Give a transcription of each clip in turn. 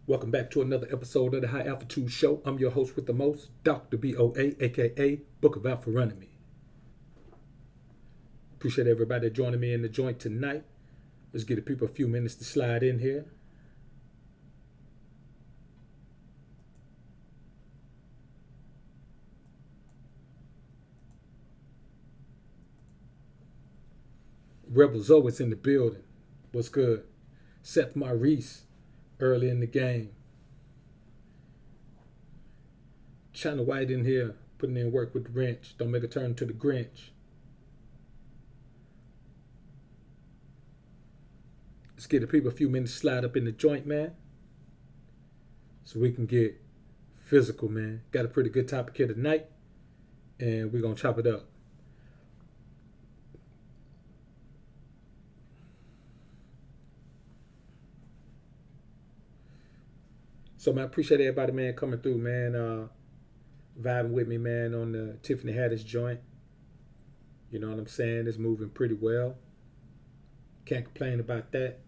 Welcome back to another episode of the High Altitude Show. I'm your host with the most, Dr. BoA, aka Book of Alpharonomy. Appreciate everybody joining me in the joint tonight. Let's give the people a few minutes to slide in here. Rebel Zoe's in the building. What's good? Seth Maurice early in the game. China White in here, putting in work with the wrench. Don't make a turn to the Grinch. Let's give the people a few minutes to slide up in the joint, man. So we can get physical, man. Got a pretty good topic here tonight. And we're going to chop it up. So, man, I appreciate everybody, man, coming through, man. Vibing with me, man, on the Tiffany Haddish joint. You know what I'm saying? It's moving pretty well. Can't complain about that.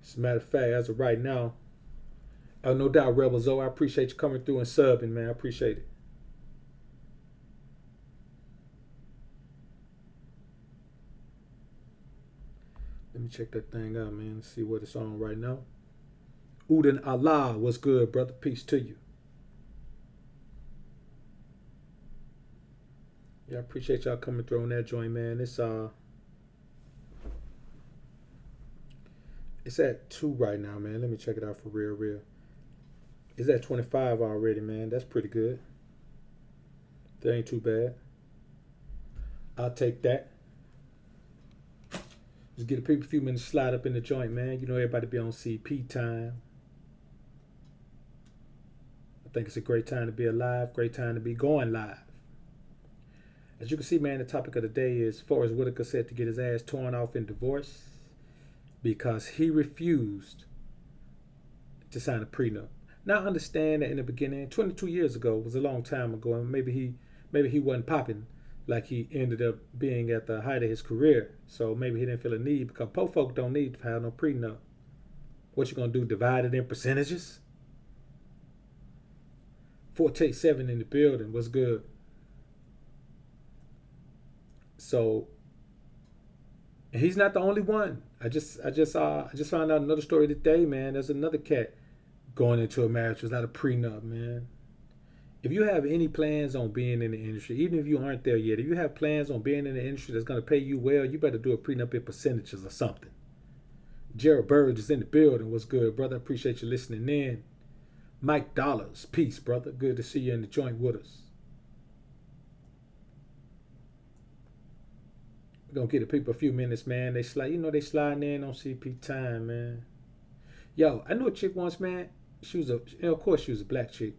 As a matter of fact, as of right now, no doubt, Rebel Zoe, I appreciate you coming through and subbing, man. I appreciate it. Let me check that thing out, man. See what it's on right now. Udin Allah, what's good, brother? Peace to you. Yeah, I appreciate y'all coming through on that joint, man. It's at 2 right now, man. Let me check it out for real. It's at 25 already, man. That's pretty good. That ain't too bad. I'll take that. Just get the people a few minutes to slide up in the joint, man. You know everybody be on CP time. I think it's a great time to be alive, great time to be going live. As you can see, man, the topic of the day is Forrest Whitaker said to get his ass torn off in divorce because he refused to sign a prenup. Now I understand that in the beginning, 22 years ago, was a long time ago, and maybe he wasn't popping like he ended up being at the height of his career. So maybe he didn't feel a need, because poor folk don't need to have no prenup. What you gonna do, divide it in percentages? 487 in the building, what's good? So, and he's not the only one. I just found out another story today, man. There's another cat going into a marriage without a prenup, man. If you have any plans on being in the industry, even if you aren't there yet, if you have plans on being in the industry that's going to pay you well, you better do a prenup in percentages or something. Jared Burge is in the building. What's good, brother? Appreciate you listening in. Mike Dollars, peace, brother. Good to see you in the joint with us. We're going to give the people a few minutes, man. They sliding in on CP time, man. Yo, I knew a chick once, man. Of course she was a black chick.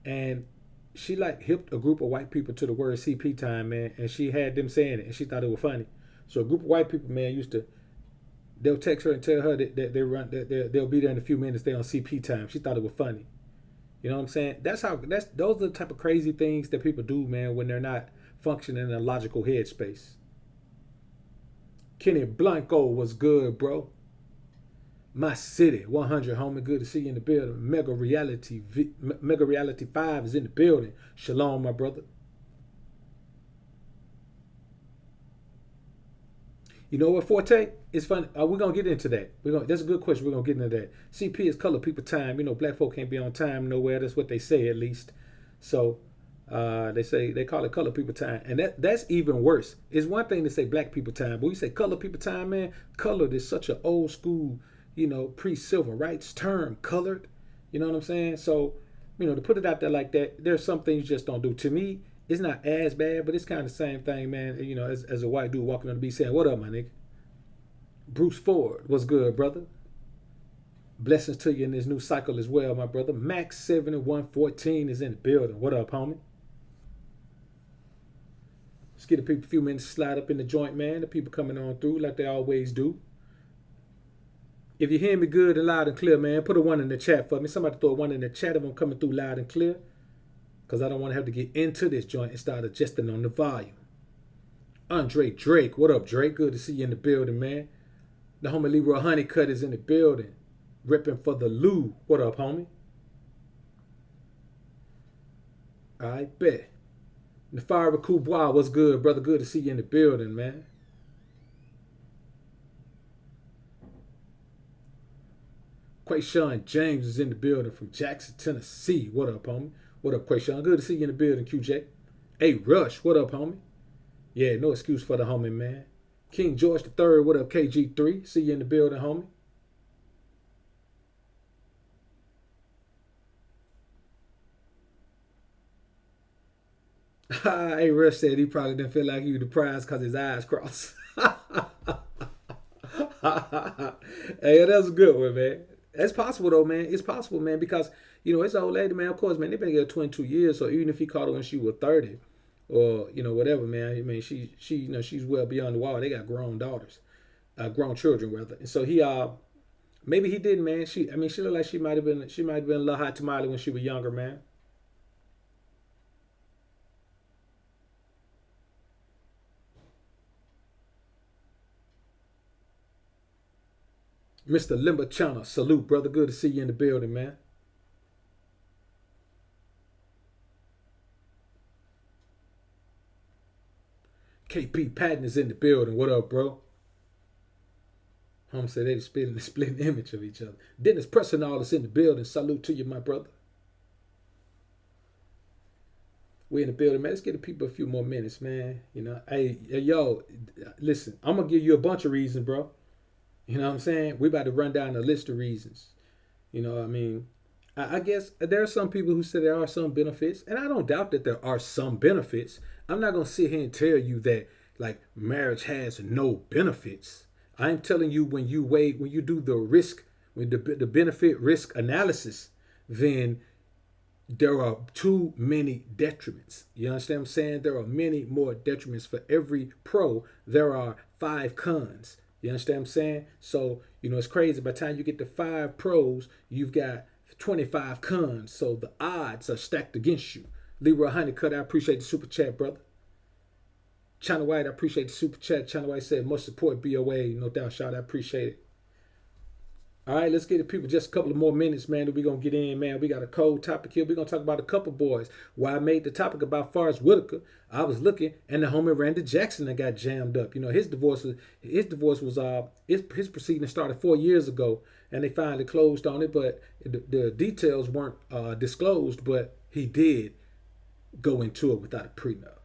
And she hipped a group of white people to the word CP time, man, and she had them saying it, and she thought it was funny. So a group of white people, man, they'll text her and tell her that they'll be there in a few minutes. They're on CP time. She thought it was funny. You know what I'm saying? Those are the type of crazy things that people do, man, when they're not functioning in a logical headspace. Kenny Blanco was good, bro. My city, 100, homie. Good to see you in the building. Mega Reality 5 is in the building. Shalom, my brother. You know what, Forte? It's funny. We're going to get into that. That's a good question. We're going to get into that. CP is color people time. You know, black folk can't be on time nowhere. That's what they say, at least. So they call it color people time. And that's even worse. It's one thing to say black people time, but we say color people time, man. Colored is such an old school, pre-civil rights term, colored. You know what I'm saying? So, to put it out there like that, there's some things you just don't do. To me, it's not as bad, but it's kind of the same thing, man. As a white dude walking on the beat saying, "What up, my nigga?" Bruce Ford, what's good, brother? Blessings to you in this new cycle as well, my brother. Max 7114 is in the building. What up, homie? Let's get the people a few minutes to slide up in the joint, man. The people coming on through like they always do. If you hear me good and loud and clear, man, put a 1 in the chat for me. Somebody throw a 1 in the chat if I'm coming through loud and clear, because I don't want to have to get into this joint and start adjusting on the volume. Andre Drake, what up, Drake? Good to see you in the building, man. The homie Leroy Honeycutt is in the building, ripping for the Lou. What up, homie? I bet. The Fire of Coubois, what's good, brother? Good to see you in the building, man. Quayshawn James is in the building from Jackson, Tennessee. What up, homie? What up, Quayshawn? Good to see you in the building, QJ. Hey, Rush, what up, homie? Yeah, no excuse for the homie, man. King George III, what up, KG3? See you in the building, homie. Hey, Rush said he probably didn't feel like he was the prize because his eyes crossed. Hey, that's a good one, man. That's possible though, man. It's possible, man, because it's an old lady, man. Of course, man, they've been together 22 years. So even if he caught her when she was 30, or whatever, man. I mean, she's well beyond the wall. They got grown daughters, grown children rather. And so he maybe he didn't, man. She looked like she might have been a little hot tamale when she was younger, man. Mr. Limbachana, salute, brother. Good to see you in the building, man. KP Patton is in the building. What up, bro? Home said they split an image of each other. Dennis Pressenall is in the building. Salute to you, my brother. We in the building, man. Let's give the people a few more minutes, man. Hey, yo, listen, I'm going to give you a bunch of reasons, bro. You know what I'm saying? We about to run down a list of reasons. I guess there are some people who say there are some benefits, and I don't doubt that there are some benefits. I'm not going to sit here and tell you that, like, marriage has no benefits. I'm telling you when you do the risk, when the benefit risk analysis, then there are too many detriments. You understand what I'm saying? There are many more detriments. For every pro, there are 5 cons. You understand what I'm saying? So, it's crazy. By the time you get to 5 pros, you've got 25 cons. So the odds are stacked against you. Leroy Honeycutt, I appreciate the super chat, brother. China White, I appreciate the super chat. China White said, much support, BoA. No doubt, shout, I appreciate it. All right, let's get the people just a couple of more minutes, man, that we're going to get in, man. We got a cold topic here. We're going to talk about a couple boys. Why I made the topic about Forrest Whitaker, I was looking, and the homie Randy Jackson that got jammed up. His proceeding started 4 years ago, and they finally closed on it, but the details weren't disclosed, but he did go into it without a prenup.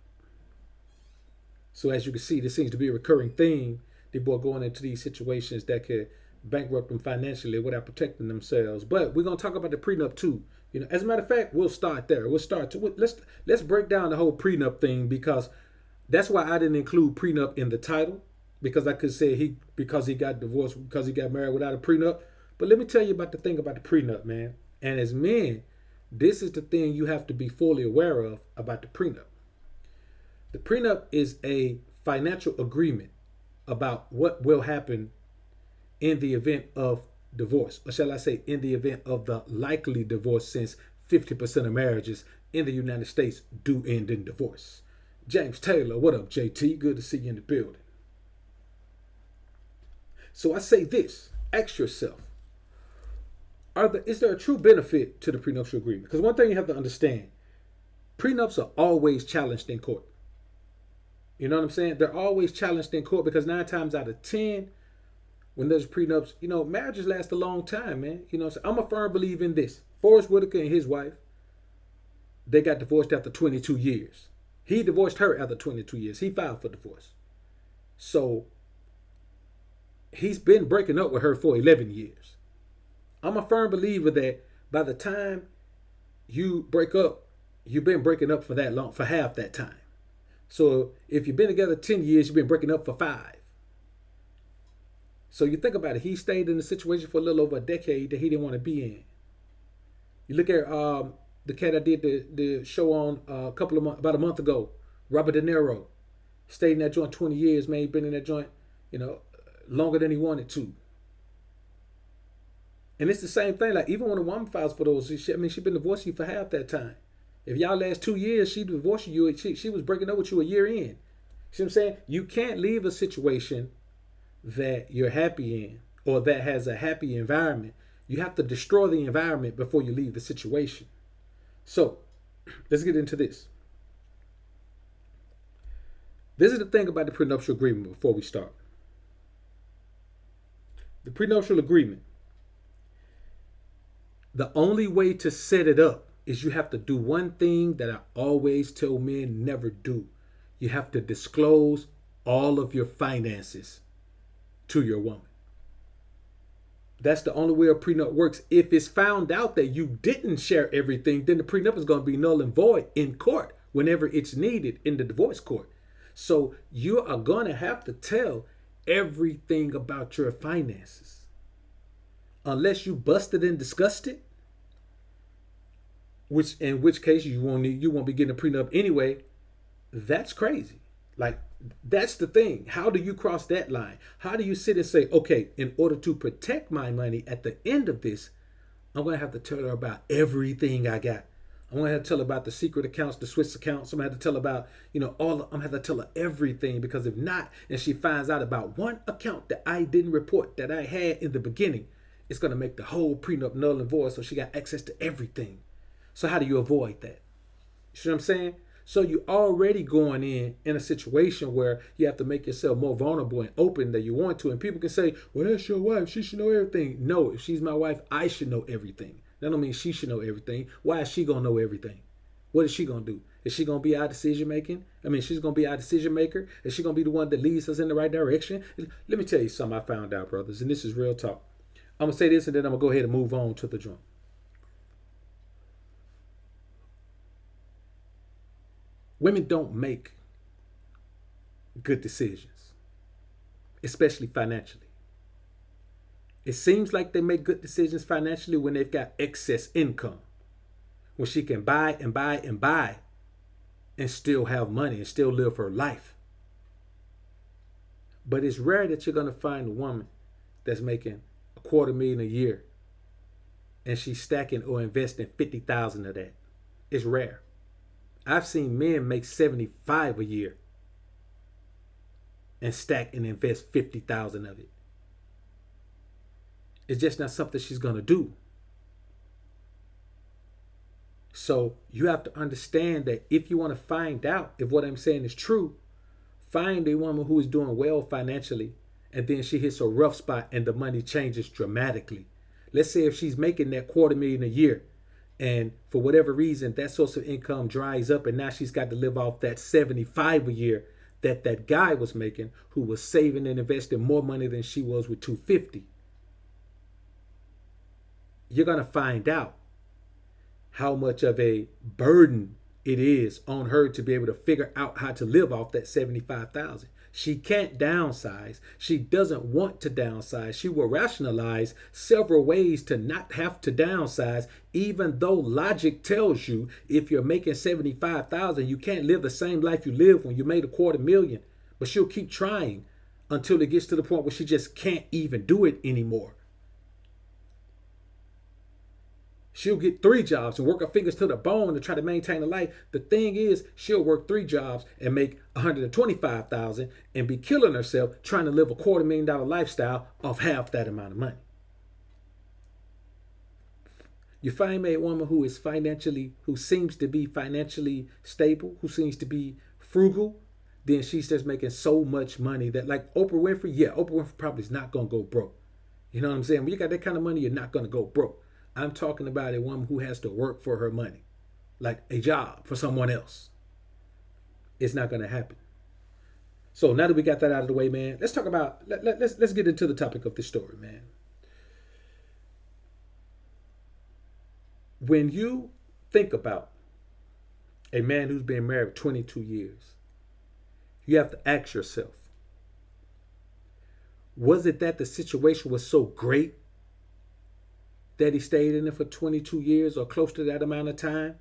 So as you can see, this seems to be a recurring theme. The boy going into these situations that could bankrupt them financially without protecting themselves. But we're gonna talk about the prenup too. As a matter of fact, we'll start there. Let's break down the whole prenup thing, because that's why I didn't include prenup in the title, because I could say because he got divorced, because he got married without a prenup. But let me tell you about the thing about the prenup, man. And as men, this is the thing you have to be fully aware of about the prenup. The prenup is a financial agreement about what will happen in the event of divorce, or shall I say in the event of the likely divorce, since 50% of marriages in the United States do end in divorce. James Taylor, what up, JT? Good to see you in the building. So I say this, ask yourself, is there a true benefit to the prenuptial agreement? Because one thing you have to understand, prenups are always challenged in court. You know what I'm saying? They're always challenged in court, because 9 times out of 10, when there's prenups, marriages last a long time, man. So I'm a firm believer in this. Forrest Whitaker and his wife, they got divorced after 22 years. He divorced her after 22 years. He filed for divorce. So he's been breaking up with her for 11 years. I'm a firm believer that by the time you break up, you've been breaking up for that long, for half that time. So if you've been together 10 years, you've been breaking up for 5. So you think about it. He stayed in the situation for a little over a decade that he didn't want to be in. You look at the cat I did the show on about a month ago, Robert De Niro. Stayed in that joint 20 years, man. He been in that joint, longer than he wanted to. And it's the same thing. Like, even when a woman files for those, she's been divorced you for half that time. If y'all last 2 years, she divorced you. She was breaking up with you a year in. See what I'm saying? You can't leave a situation that you're happy in or that has a happy environment. You have to destroy the environment before you leave the situation. So let's get into this. This is the thing about the prenuptial agreement before we start. The prenuptial agreement, the only way to set it up is you have to do one thing that I always tell men never do. You have to disclose all of your finances to your woman. That's the only way a prenup works. If it's found out that you didn't share everything, then the prenup is going to be null and void in court whenever it's needed in the divorce court. So you are going to have to tell everything about your finances. Unless you busted and discussed it, in which case you won't be getting a prenup anyway. That's crazy. Like, that's the thing. How do you cross that line? How do you sit and say, okay, in order to protect my money at the end of this, I'm going to have to tell her about everything I got. I'm going to have to tell her about the secret accounts, the Swiss accounts. I'm going to have to tell her about, I'm going to have to tell her everything, because if not, and she finds out about one account that I didn't report that I had in the beginning, it's going to make the whole prenup null and void. So she got access to everything. So how do you avoid that? You see what I'm saying? So you're already going in a situation where you have to make yourself more vulnerable and open than you want to. And people can say, well, that's your wife. She should know everything. No, if she's my wife, I should know everything. That don't mean she should know everything. Why is she going to know everything? What is she going to do? Is she going to be our decision making? She's going to be our decision maker. Is she going to be the one that leads us in the right direction? Let me tell you something I found out, brothers, and this is real talk. I'm going to say this and then I'm going to go ahead and move on to the joint. Women don't make good decisions, especially financially. It seems like they make good decisions financially when they've got excess income, when she can buy and buy and buy and still have money and still live her life. But it's rare that you're going to find a woman that's making $250,000 a year and she's stacking or investing 50,000 of that. It's rare. I've seen men make 75 a year and stack and invest 50,000 of it. It's just not something she's going to do. So you have to understand that if you want to find out if what I'm saying is true, find a woman who is doing well financially, and then she hits a rough spot and the money changes dramatically. Let's say if she's making that $250,000 a year, and for whatever reason, that source of income dries up and now she's got to live off that 75 a year that guy was making, who was saving and investing more money than she was with 250. You're going to find out how much of a burden it is on her to be able to figure out how to live off that 75,000. She can't downsize. She doesn't want to downsize. She will rationalize several ways to not have to downsize, even though logic tells you if you're making 75,000, you can't live the same life you lived when you made $250,000. But she'll keep trying until it gets to the point where she just can't even do it anymore. She'll get 3 jobs and work her fingers to the bone to try to maintain a life. The thing is, she'll work 3 jobs and make $125,000 and be killing herself trying to live a $250,000 lifestyle off half that amount of money. You find a woman who seems to be financially stable, who seems to be frugal, then she's just making so much money that, like Oprah Winfrey, Oprah Winfrey probably is not going to go broke. You know what I'm saying? When you got that kind of money, you're not going to go broke. I'm talking about a woman who has to work for her money, like a job for someone else. It's not going to happen. So now that we got that out of the way, man, let's talk about, let's get into the topic of this story, man. When you think about a man who's been married 22 years, you have to ask yourself, was it that the situation was so great that he stayed in it for 22 years or close to that amount of time?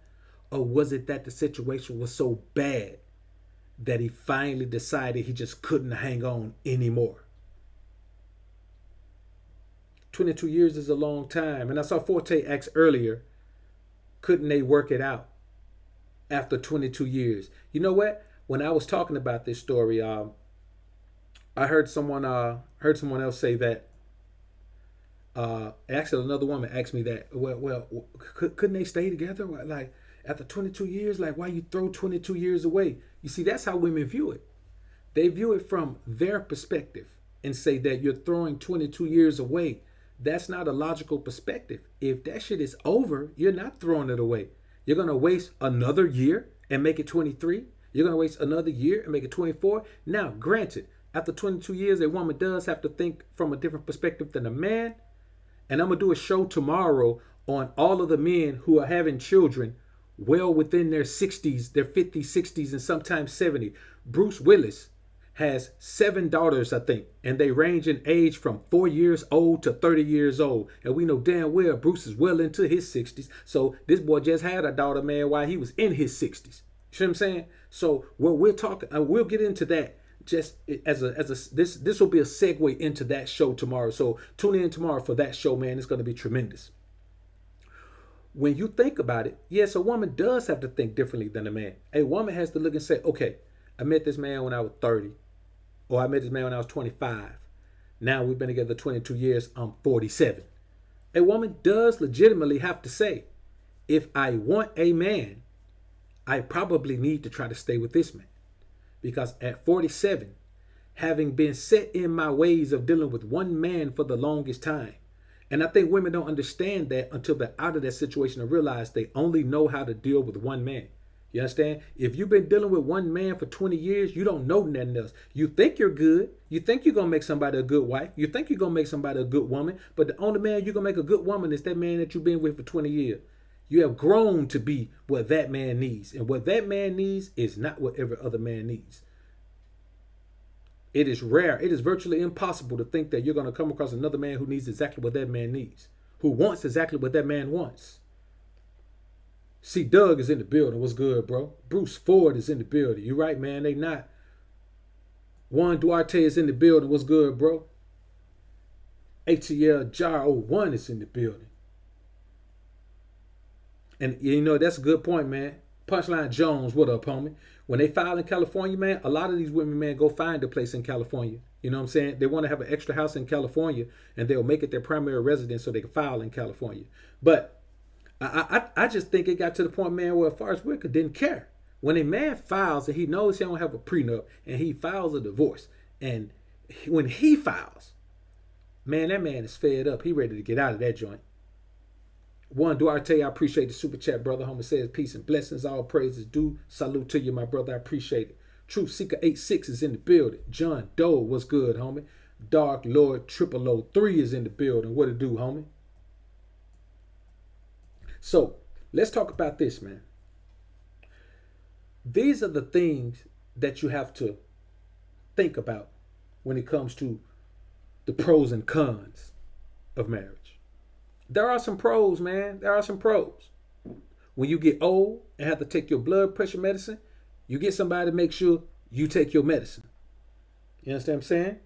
Or was it that the situation was so bad that he finally decided he just couldn't hang on anymore? 22 years is a long time. And I saw Forte ask earlier, couldn't they work it out after 22 years? You know what? when I was talking about this story, I heard someone else say that. Actually, another woman asked me that. Couldn't they stay together? Like after 22 years, like why you throw 22 years away? You see, that's how women view it. They view it from their perspective and say that you're throwing 22 years away. That's not a logical perspective. If that shit is over, you're not throwing it away. You're going to waste another year and make it 23. You're going to waste another year and make it 24. Now, granted, after 22 years, a woman does have to think from a different perspective than a man. And I'm going to do a show tomorrow on all of the men who are having children well within their 60s, their 50s, 60s, and sometimes 70. Bruce Willis has 7 daughters, I think, and they range in age from 4 years old to 30 years old. And we know damn well Bruce is well into his 60s. So this boy just had a daughter, man, while he was in his 60s. You see what I'm saying? So what we're talking, we'll get into that just this will be a segue into that show tomorrow. So tune in tomorrow for that show, man. It's going to be tremendous. When you think about it, yes, a woman does have to think differently than a man. A woman has to look and say, okay, I met this man when I was 30, or I met this man when I was 25. Now we've been together 22 years. I'm 47. A woman does legitimately have to say, if I want a man, I probably need to try to stay with this man. Because at 47, having been set in my ways of dealing with one man for the longest time, and I think women don't understand that until they're out of that situation and realize they only know how to deal with one man. You understand? If you've been dealing with one man for 20 years, you don't know nothing else. You think you're good. You think you're going to make somebody a good wife. You think you're going to make somebody a good woman. But the only man you're going to make a good woman is that man that you've been with for 20 years. You have grown to be what that man needs. And what that man needs is not what every other man needs. It is rare. It is virtually impossible to think that you're going to come across another man who needs exactly what that man needs. Who wants exactly what that man wants. See, Doug is in the building. What's good, bro? Bruce Ford is in the building. You right, man. They not. Juan Duarte is in the building. What's good, bro? ATL Jar 01 is in the building. And you know, that's a good point, man. Punchline Jones, what up, homie? When they file in California, man, a lot of these women, man, go find a place in California. You know what I'm saying? They want to have an extra house in California, and they'll make it their primary residence so they can file in California. But I just think it got to the point, man, where as far as Whitaker didn't care. When a man files and he knows he don't have a prenup and he files a divorce, and when he files, man, that man is fed up. He ready to get out of that joint. Juan Duarte, I appreciate the super chat, brother. Homer says, peace and blessings. All praises due. Salute to you, my brother. I appreciate it. Truth Seeker 86 is in the building. John Doe, what's good, homie? Dark Lord 003 is in the building. What it do, homie? So, let's talk about this, man. These are the things that you have to think about when it comes to the pros and cons of marriage. There are some pros, man. There are some pros. When you get old and have to take your blood pressure medicine, you get somebody to make sure you take your medicine. You understand what I'm saying?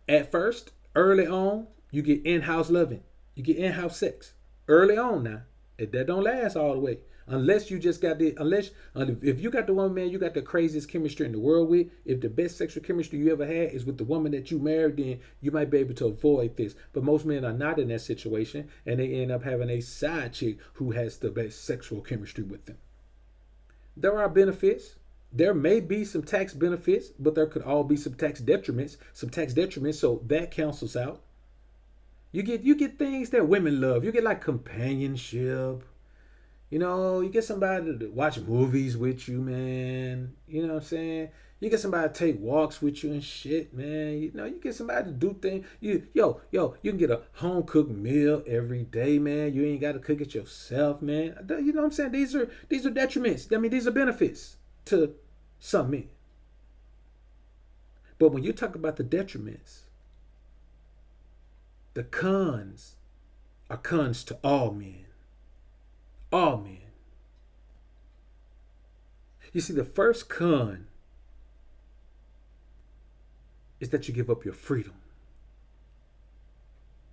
At first, early on, you get in-house loving. You get in-house sex. Early on now. That don't last all the way. Unless you just got the, if you got the one man you got the craziest chemistry in the world with, if the best sexual chemistry you ever had is with the woman that you married, then you might be able to avoid this. But most men are not in that situation, and they end up having a side chick who has the best sexual chemistry with them. There are benefits. There may be some tax benefits, but there could all be some tax detriments. So that cancels out. You get things that women love. You get like companionship. You know, you get somebody to watch movies with you, man. You know what I'm saying? You get somebody to take walks with you and shit, man. You know, you get somebody to do things. You can get a home cooked meal every day, man. You ain't got to cook it yourself, man. You know what I'm saying? These are detriments. I mean, these are benefits to some men. But when you talk about the detriments, the cons are cons to all men. All men. You see, the first con is that you give up your freedom.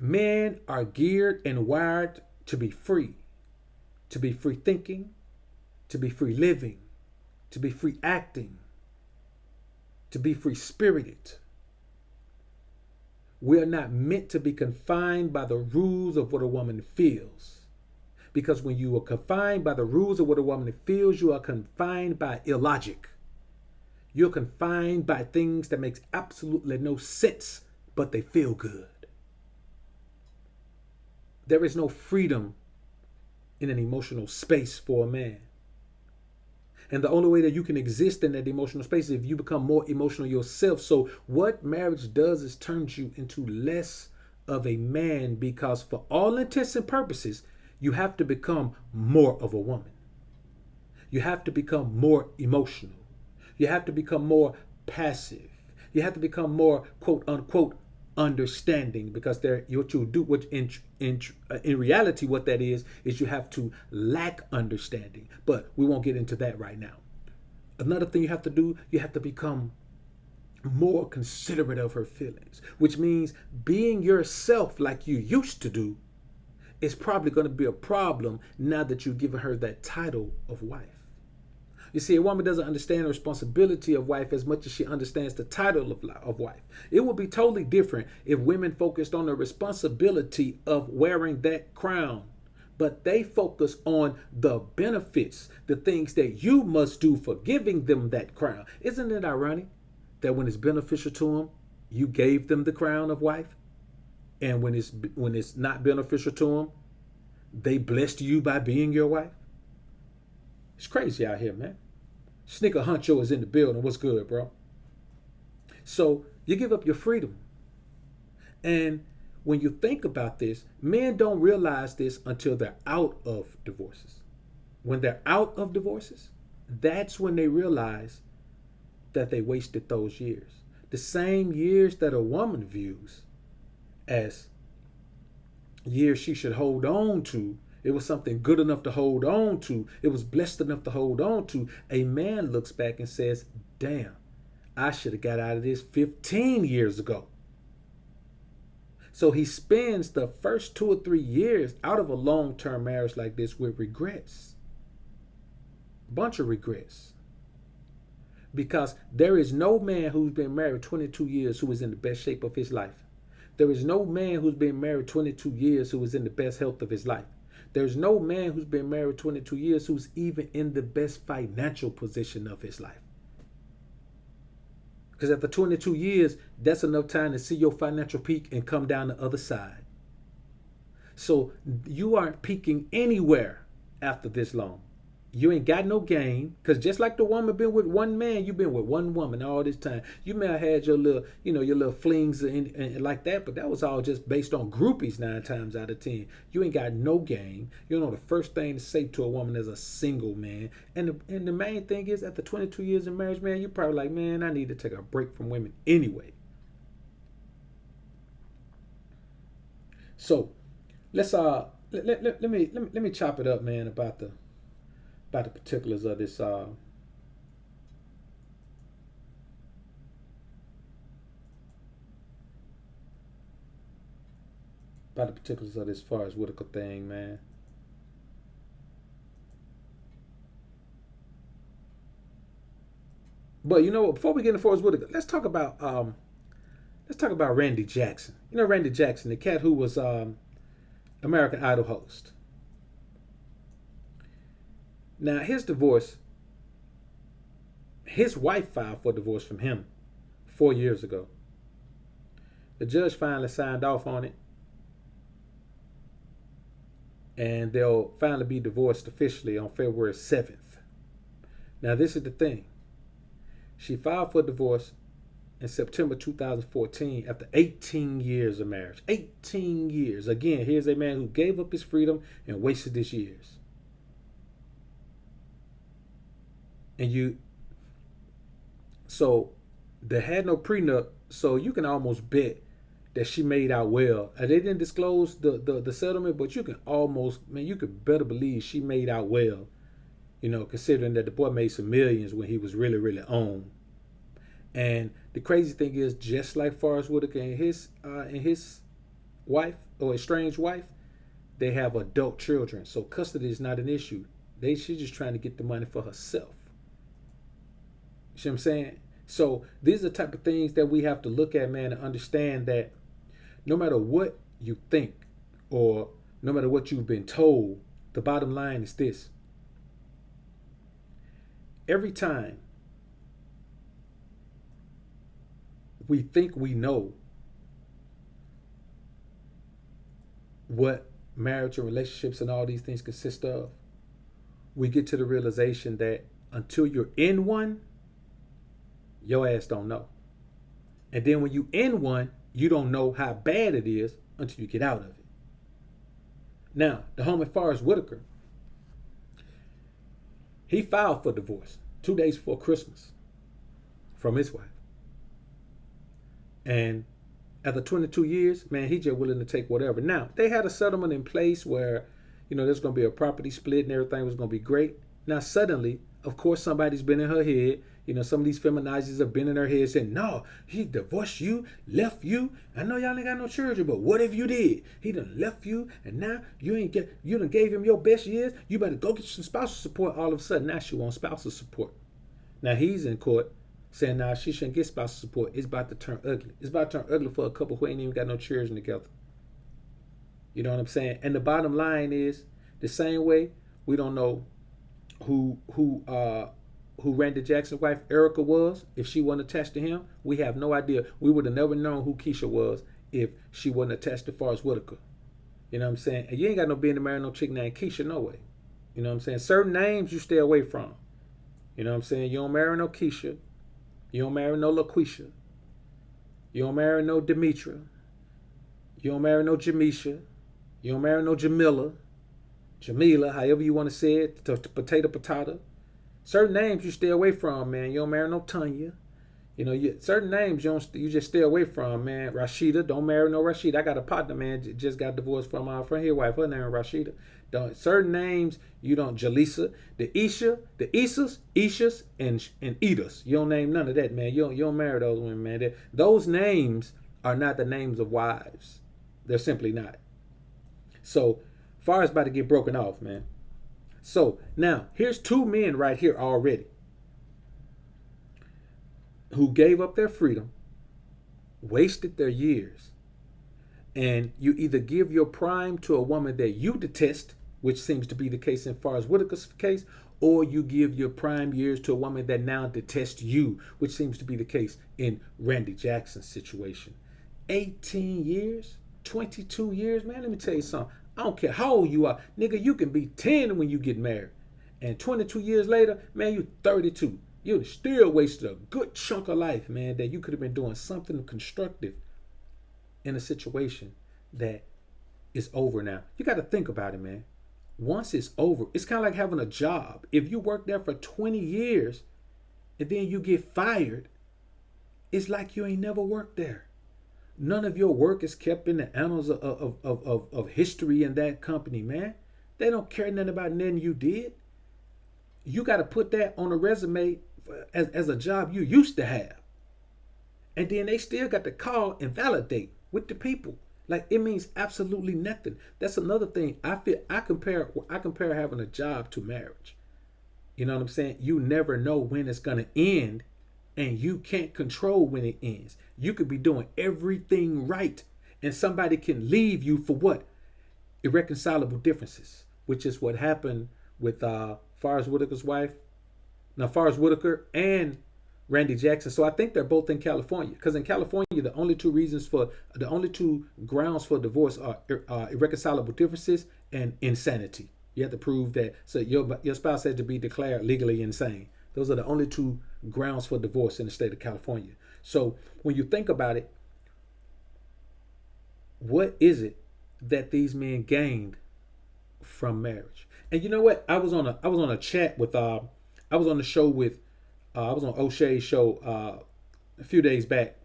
Men are geared and wired to be free thinking, to be free living, to be free acting, to be free spirited. We are not meant to be confined by the rules of what a woman feels. Because when you are confined by the rules of what a woman feels, you are confined by illogic. You're confined by things that makes absolutely no sense, but they feel good. There is no freedom in an emotional space for a man. And the only way that you can exist in that emotional space is if you become more emotional yourself. So what marriage does is turns you into less of a man, because for all intents and purposes, you have to become more of a woman. You have to become more emotional. You have to become more passive. You have to become more quote unquote understanding, because what you do, which in reality what that is you have to lack understanding. But we won't get into that right now. Another thing you have to do, you have to become more considerate of her feelings, which means being yourself like you used to do is probably going to be a problem now that you've given her that title of wife. You see, a woman doesn't understand the responsibility of wife as much as she understands the title of wife. It would be totally different if women focused on the responsibility of wearing that crown, but they focus on the benefits, the things that you must do for giving them that crown. Isn't it ironic that when it's beneficial to them, you gave them the crown of wife, and when it's not beneficial to them, they blessed you by being your wife? It's crazy out here, man. Snicker Huncho is in the building. What's good, bro? So you give up your freedom. And when you think about this, men don't realize this until they're out of divorces. When they're out of divorces, that's when they realize that they wasted those years. The same years that a woman views as years she should hold on to. It was something good enough to hold on to. It was blessed enough to hold on to. A man looks back and says, damn, I should have got out of this 15 years ago. So he spends the first 2 or 3 years out of a long-term marriage like this with regrets. A bunch of regrets. Because there is no man who's been married 22 years who is in the best shape of his life. There is no man who's been married 22 years who is in the best health of his life. There's no man who's been married 22 years who's even in the best financial position of his life. Because after 22 years, that's enough time to see your financial peak and come down the other side. So you aren't peaking anywhere after this long. You ain't got no game, because just like the woman been with one man, you've been with one woman all this time. You may have had your little, your little flings and like that, but that was all just based on groupies 9 times out of 10. You ain't got no game. You know the first thing to say to a woman as a single man. And the main thing is, after 22 years of marriage, man, you're probably like, man, I need to take a break from women anyway. So let's let me chop it up, man, about the particulars of this about the particulars of this as far as Whitaker thing, man. But you know what, before we get into Forrest Whitaker, let's talk about Randy Jackson. You know Randy Jackson, the cat who was American Idol host. Now, his divorce, his wife filed for divorce from him 4 years ago. The judge finally signed off on it, and they'll finally be divorced officially on February 7th. Now, this is the thing. She filed for divorce in September 2014 after 18 years of marriage. 18 years. Again, here's a man who gave up his freedom and wasted his years. So they had no prenup, so you can almost bet that she made out well. They didn't disclose the settlement, but you can you could better believe she made out well, considering that the boy made some millions when he was really, really on. And the crazy thing is, just like Forrest Whitaker and his wife, or estranged wife, they have adult children, so custody is not an issue. She's just trying to get the money for herself. You see what I'm saying? So these are the type of things that we have to look at, man, and understand that no matter what you think or no matter what you've been told, the bottom line is this. Every time we think we know what marriage and relationships and all these things consist of, we get to the realization that until you're in one, your ass don't know. And then when you in one, you don't know how bad it is until you get out of it. Now, the homie Forrest Whitaker, he filed for divorce 2 days before Christmas from his wife. And after 22 years, man, he just willing to take whatever. Now, they had a settlement in place where, there's going to be a property split and everything was going to be great. Now, suddenly, of course, somebody's been in her head. Some of these feminizers have been in her head saying, no, he divorced you, left you. I know y'all ain't got no children, but what if you did? He done left you, and now you done gave him your best years. You better go get some spousal support. All of a sudden, now she wants spousal support. Now, he's in court saying, nah, she shouldn't get spousal support. It's about to turn ugly. It's about to turn ugly for a couple who ain't even got no children together. You know what I'm saying? And the bottom line is, the same way we don't know who Randy Jackson's wife Erica was, if she wasn't attached to him. We have no idea. We would have never known who Keisha was if she wasn't attached to Forrest Whitaker. You know what I'm saying? And you ain't got no business marrying no chick named Keisha, no way. You know what I'm saying? Certain names you stay away from. You know what I'm saying? You don't marry no Keisha. You don't marry no LaQuisha. You don't marry no Demetra. You don't marry no Jamisha. You don't marry no Jamila. Jamila, however you want to say it, potato. Certain names you stay away from, man. You don't marry no Tanya. Certain names you just stay away from, man. Rashida, don't marry no Rashida. I got a partner, man, just got divorced from his wife. Her name is Rashida. Certain names you don't. Jalisa, the Isha, the Isas, Ishas, and Edas. You don't name none of that, man. You don't marry those women, man. Those names are not the names of wives. They're simply not. So, far as about to get broken off, man. So now here's two men right here already who gave up their freedom, wasted their years, and you either give your prime to a woman that you detest, which seems to be the case in Forrest Whitaker's case, or you give your prime years to a woman that now detests you, which seems to be the case in Randy Jackson's situation. 18 years, 22 years, man, let me tell you something. I don't care how old you are. Nigga, you can be 10 when you get married. And 22 years later, man, you 32. You still wasted a good chunk of life, man, that you could have been doing something constructive in a situation that is over now. You got to think about it, man. Once it's over, it's kind of like having a job. If you work there for 20 years and then you get fired, it's like you ain't never worked there. None of your work is kept in the annals of history in that company, man. They don't care nothing about nothing you did. You got to put that on a resume as a job you used to have. And then they still got to call and validate with the people. Like, it means absolutely nothing. That's another thing. I compare having a job to marriage. You know what I'm saying? You never know when it's going to end, and you can't control when it ends. You could be doing everything right, and somebody can leave you for what? Irreconcilable differences, which is what happened with Forrest Whitaker's wife. Now, Forrest Whitaker and Randy Jackson. So I think they're both in California, because in California, the only two grounds for divorce are irreconcilable differences and insanity. You have to prove that. So your spouse had to be declared legally insane. Those are the only two grounds for divorce in the state of California. So when you think about it, what is it that these men gained from marriage? And you know what? I was on a chat with I was on the show with I was on O'Shea's show a few days back,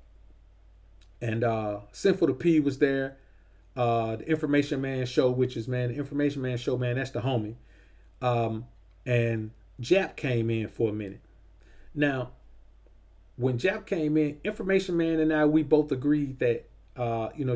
and Sinful the P was there. The Information Man show, which is, man, the Information Man show, man, that's the homie. And Jap came in for a minute. Now, when Jap came in, Information Man and I, we both agreed that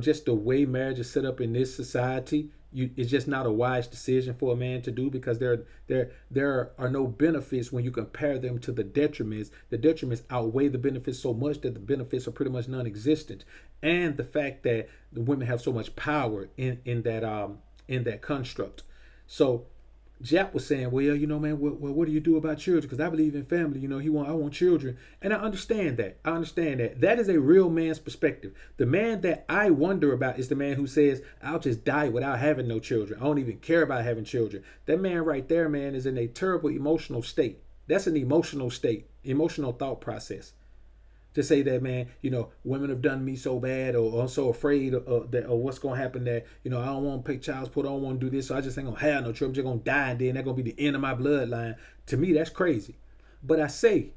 just the way marriage is set up in this society, it's just not a wise decision for a man to do, because there are no benefits when you compare them to the detriments. The detriments outweigh the benefits so much that the benefits are pretty much non-existent. And the fact that the women have so much power in that construct. So Jap was saying, well, man, what do you do about children? Because I believe in family. I want children. And I understand that. That is a real man's perspective. The man that I wonder about is the man who says, I'll just die without having no children. I don't even care about having children. That man right there, man, is in a terrible emotional state. That's an emotional state, emotional thought process. To say that, man, women have done me so bad, or I'm so afraid of that, or what's going to happen, that, I don't want to pay child support, I don't want to do this, so I just ain't going to have no children, I'm just going to die, and then that's going to be the end of my bloodline. To me, that's crazy. But I say,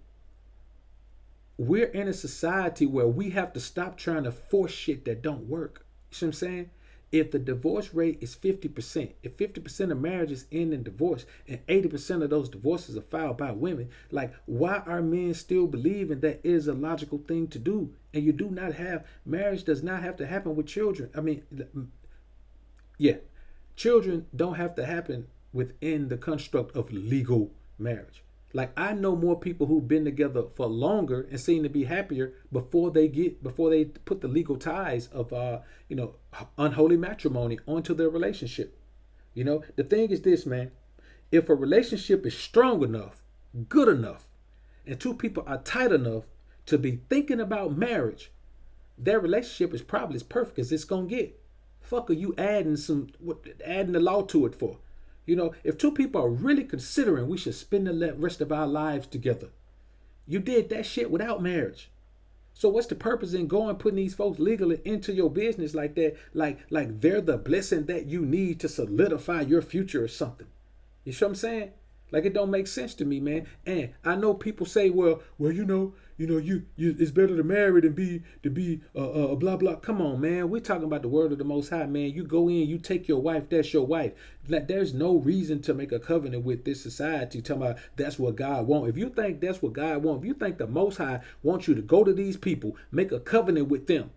we're in a society where we have to stop trying to force shit that don't work. You see what I'm saying? If the divorce rate is 50%, if 50% of marriages end in divorce, and 80% of those divorces are filed by women, like, why are men still believing that is a logical thing to do? And you do not have, marriage does not have to happen with children. I mean, yeah, children don't have to happen within the construct of legal marriage. Like, I know more people who've been together for longer and seem to be happier before they put the legal ties of unholy matrimony onto their relationship. The thing is this, man. If a relationship is strong enough, good enough, and two people are tight enough to be thinking about marriage, their relationship is probably as perfect as it's gonna get. Fuck are you adding the law to it for? If two people are really considering we should spend the rest of our lives together, you did that shit without marriage. So what's the purpose in putting these folks legally into your business like that? Like they're the blessing that you need to solidify your future or something. You see what I'm saying? Like, it don't make sense to me, man. And I know people say, well, you it's better to marry than be blah blah. Come on, man. We're talking about the word of the Most High, man. You go in, you take your wife. That's your wife. Like, there's no reason to make a covenant with this society talking about that's what God wants. If you think that's what God wants, if you think the Most High wants you to go to these people, make a covenant with them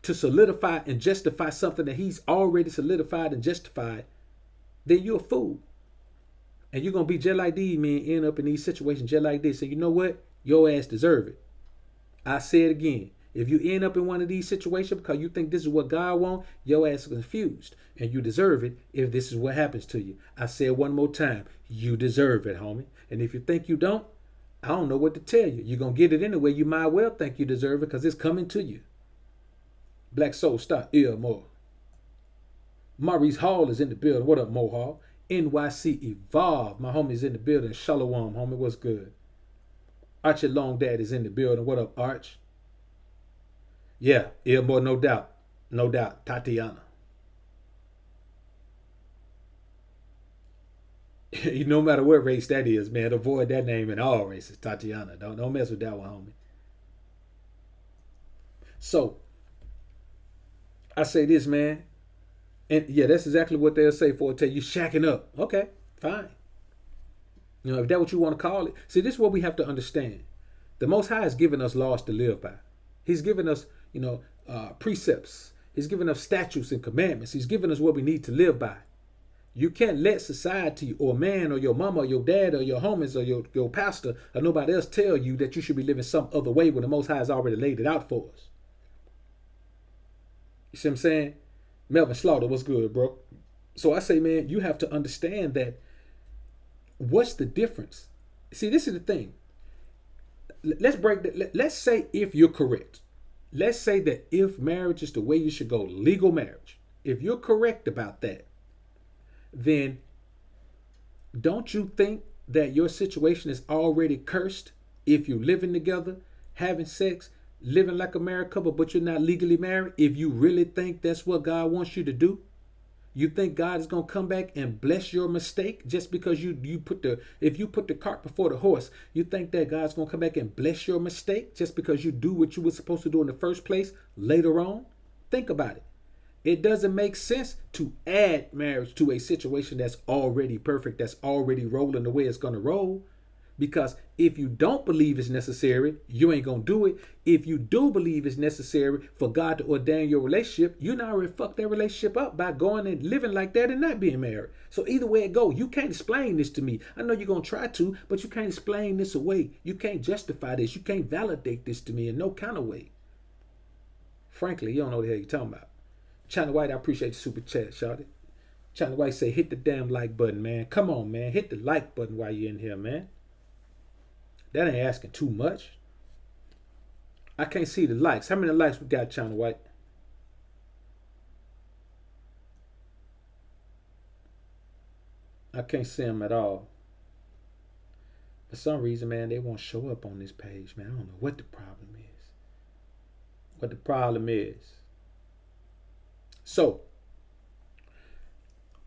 to solidify and justify something that He's already solidified and justified, then you're a fool. And you're going to be just like these men, end up in these situations just like this. And you know what? Your ass deserve it. I say it again. If you end up in one of these situations because you think this is what God wants, your ass is confused. And you deserve it if this is what happens to you. I say it one more time. You deserve it, homie. And if you think you don't, I don't know what to tell you. You're going to get it anyway. You might well think you deserve it because it's coming to you. Black Soul, stop. More. Maurice Hall is in the building. What up, Mo Hall? NYC Evolve. My homie's in the building. Shalom, homie. What's good? Archie Long Dad is in the building. What up, Arch? Yeah, Ilmore, no doubt. No doubt. Tatiana. No matter what race that is, man, avoid that name in all races. Tatiana. Don't mess with that one, homie. So, I say this, man. And yeah, that's exactly what they'll say for it. Tell you shacking up. Okay, fine. If that's what you want to call it. See, this is what we have to understand. The Most High has given us laws to live by. He's given us, precepts. He's given us statutes and commandments. He's given us what we need to live by. You can't let society or man or your mama or your dad or your homies or your pastor or nobody else tell you that you should be living some other way when the Most High has already laid it out for us. You see what I'm saying? Melvin Slaughter, what's good, bro? So I say, man, you have to understand that what's the difference? See, this is the thing. Let's say if you're correct. Let's say that if marriage is the way you should go, legal marriage, if you're correct about that, then don't you think that your situation is already cursed if you're living together, having sex, living like a married couple, but you're not legally married? If you really think that's what God wants you to do, you think God is going to come back and bless your mistake just because if you put the cart before the horse, you think that God's going to come back and bless your mistake just because you do what you were supposed to do in the first place later on? Think about it. It doesn't make sense to add marriage to a situation that's already perfect, that's already rolling the way it's going to roll. Because if you don't believe it's necessary, you ain't gonna do it. If you do believe it's necessary for God to ordain your relationship, you not already fucked that relationship up by going and living like that and not being married. So either way it go, you can't explain this to me. I know you're gonna try to, but you can't explain this away. You can't justify this. You can't validate this to me in no kind of way. Frankly, you don't know what the hell you're talking about. China White, I appreciate the super chat, shawty. China White say, hit the damn like button, man. Come on, man. Hit the like button while you're in here, man. That ain't asking too much. I can't see the likes. How many likes we got, China White? I can't see them at all. For some reason, man, they won't show up on this page, man. I don't know what the problem is. What the problem is. So,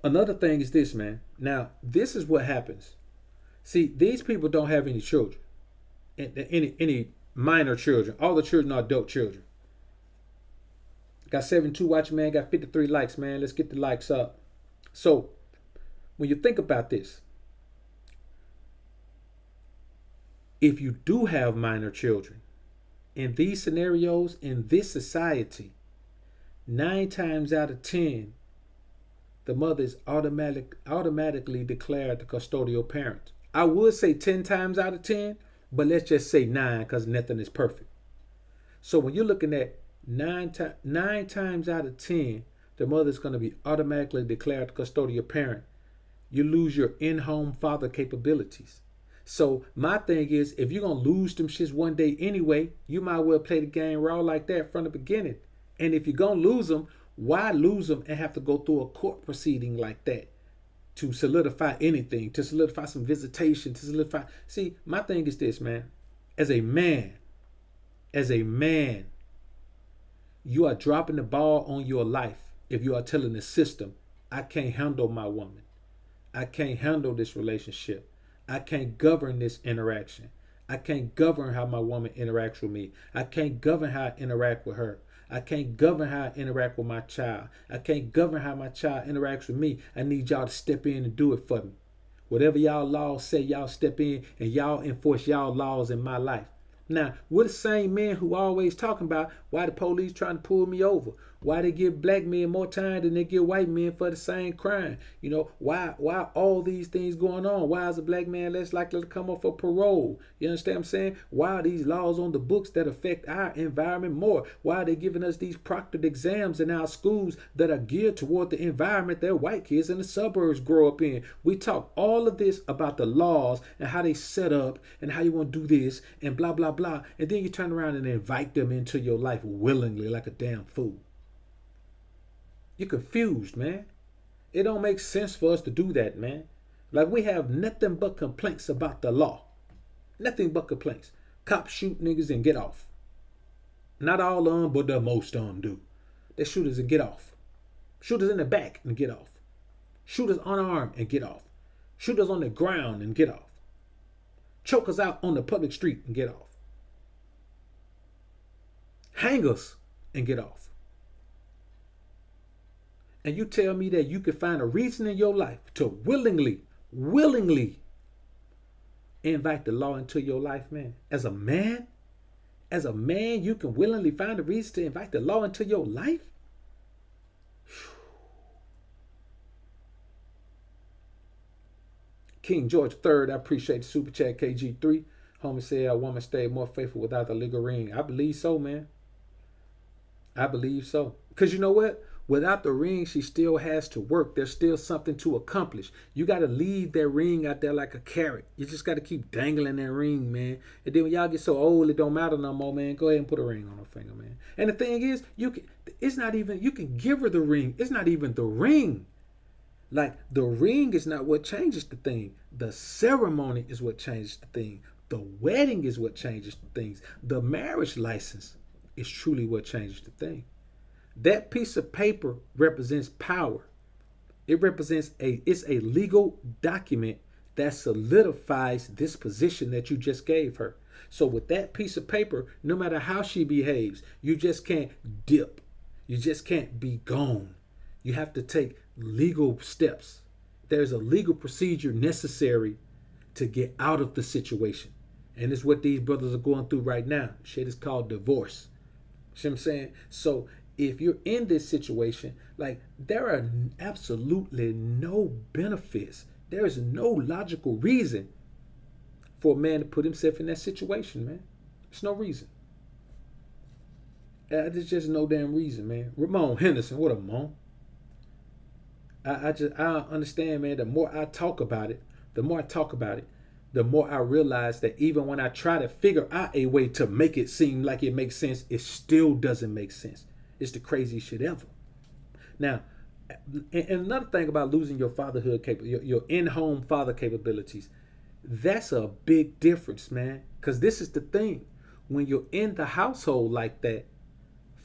another thing is this, man. Now, this is what happens. See, these people don't have any children. Any minor children. All the children are adult children. Got 72 watching, man. Got 53 likes, man. Let's get the likes up. So, when you think about this, if you do have minor children, in these scenarios, in this society, 9 times out of 10, the mother is automatically declared the custodial parent. I would say 10 times out of 10, but let's just say 9 because nothing is perfect. So when you're looking at 9 times out of 10, the mother is going to be automatically declared the custodial parent. You lose your in-home father capabilities. So my thing is, if you're going to lose them shits one day anyway, you might well play the game raw like that from the beginning. And if you're going to lose them, why lose them and have to go through a court proceeding like that to solidify anything, to solidify some visitation, to solidify. See, my thing is this, man. As a man, you are dropping the ball on your life if you are telling the system, I can't handle my woman. I can't handle this relationship. I can't govern this interaction. I can't govern how my woman interacts with me. I can't govern how I interact with her. I can't govern how I interact with my child. I can't govern how my child interacts with me. I need y'all to step in and do it for me. Whatever y'all laws say, y'all step in and y'all enforce y'all laws in my life. Now, we're the same men who always talking about why the police trying to pull me over. Why they give black men more time than they give white men for the same crime. You know, why all these things going on? Why is a black man less likely to come up for parole? You understand what I'm saying? Why are these laws on the books that affect our environment more? Why are they giving us these proctored exams in our schools that are geared toward the environment that white kids in the suburbs grow up in? We talk all of this about the laws and how they set up and how you want to do this and blah, blah, blah. And then you turn around and invite them into your life willingly like a damn fool. You're confused, man. It don't make sense for us to do that, man. Like, we have nothing but complaints about the law. Nothing but complaints. Cops shoot niggas and get off. Not all of them, but the most of them do. They shoot us and get off. Shoot us in the back and get off. Shoot us unarmed and get off. Shoot us on the ground and get off. Choke us out on the public street and get off. Hang us and get off. And you tell me that you could find a reason in your life to willingly invite the law into your life, man. As a man, you can willingly find a reason to invite the law into your life? King George III, I appreciate the super chat. KG3, homie said a woman stayed more faithful without the legal ring. I believe so, man. I believe so. Because you know what? Without the ring, she still has to work. There's still something to accomplish. You got to leave that ring out there like a carrot. You just got to keep dangling that ring, man. And then when y'all get so old, it don't matter no more, man. Go ahead and put a ring on her finger, man. And the thing is, you can give her the ring. It's not even the ring. Like, the ring is not what changes the thing. The ceremony is what changes the thing. The wedding is what changes the things. The marriage license is truly what changes the thing. That piece of paper represents power. It's a legal document that solidifies this position that you just gave her. So with that piece of paper, no matter how she behaves, you just can't dip. You just can't be gone. You have to take legal steps. There's a legal procedure necessary to get out of the situation. And it's what these brothers are going through right now. Shit is called divorce. See what I'm saying? So if you're in this situation, like, there are absolutely no benefits. There is no logical reason for a man to put himself in that situation, man. There's no reason. There's just no damn reason, man. Ramon Henderson, what up, Ramon? I don't understand, man. The more I talk about it, the more I realize that even when I try to figure out a way to make it seem like it makes sense, it still doesn't make sense. It's the craziest shit ever. Now, and another thing about losing your fatherhood your in-home father capabilities, that's a big difference, man. Because this is the thing. When you're in the household like that,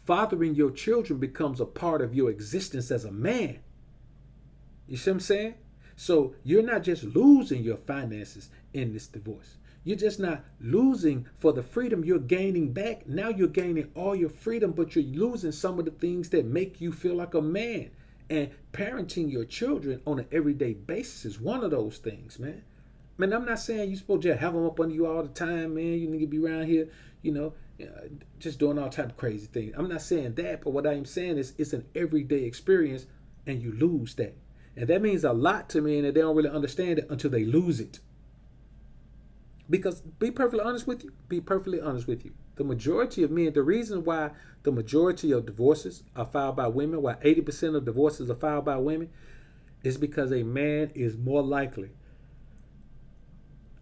fathering your children becomes a part of your existence as a man. You see what I'm saying? So you're not just losing your finances in this divorce. You're just not losing for the freedom you're gaining back. Now you're gaining all your freedom, but you're losing some of the things that make you feel like a man. And parenting your children on an everyday basis is one of those things, man. Man, I'm not saying you're supposed to have them up under you all the time, man. You need to be around here, just doing all type of crazy things. I'm not saying that, but what I'm saying is it's an everyday experience, and you lose that. And that means a lot to me, and they don't really understand it until they lose it. Because be perfectly honest with you, the majority of men, the reason why the majority of divorces are filed by women, why 80% of divorces are filed by women, is because a man is more likely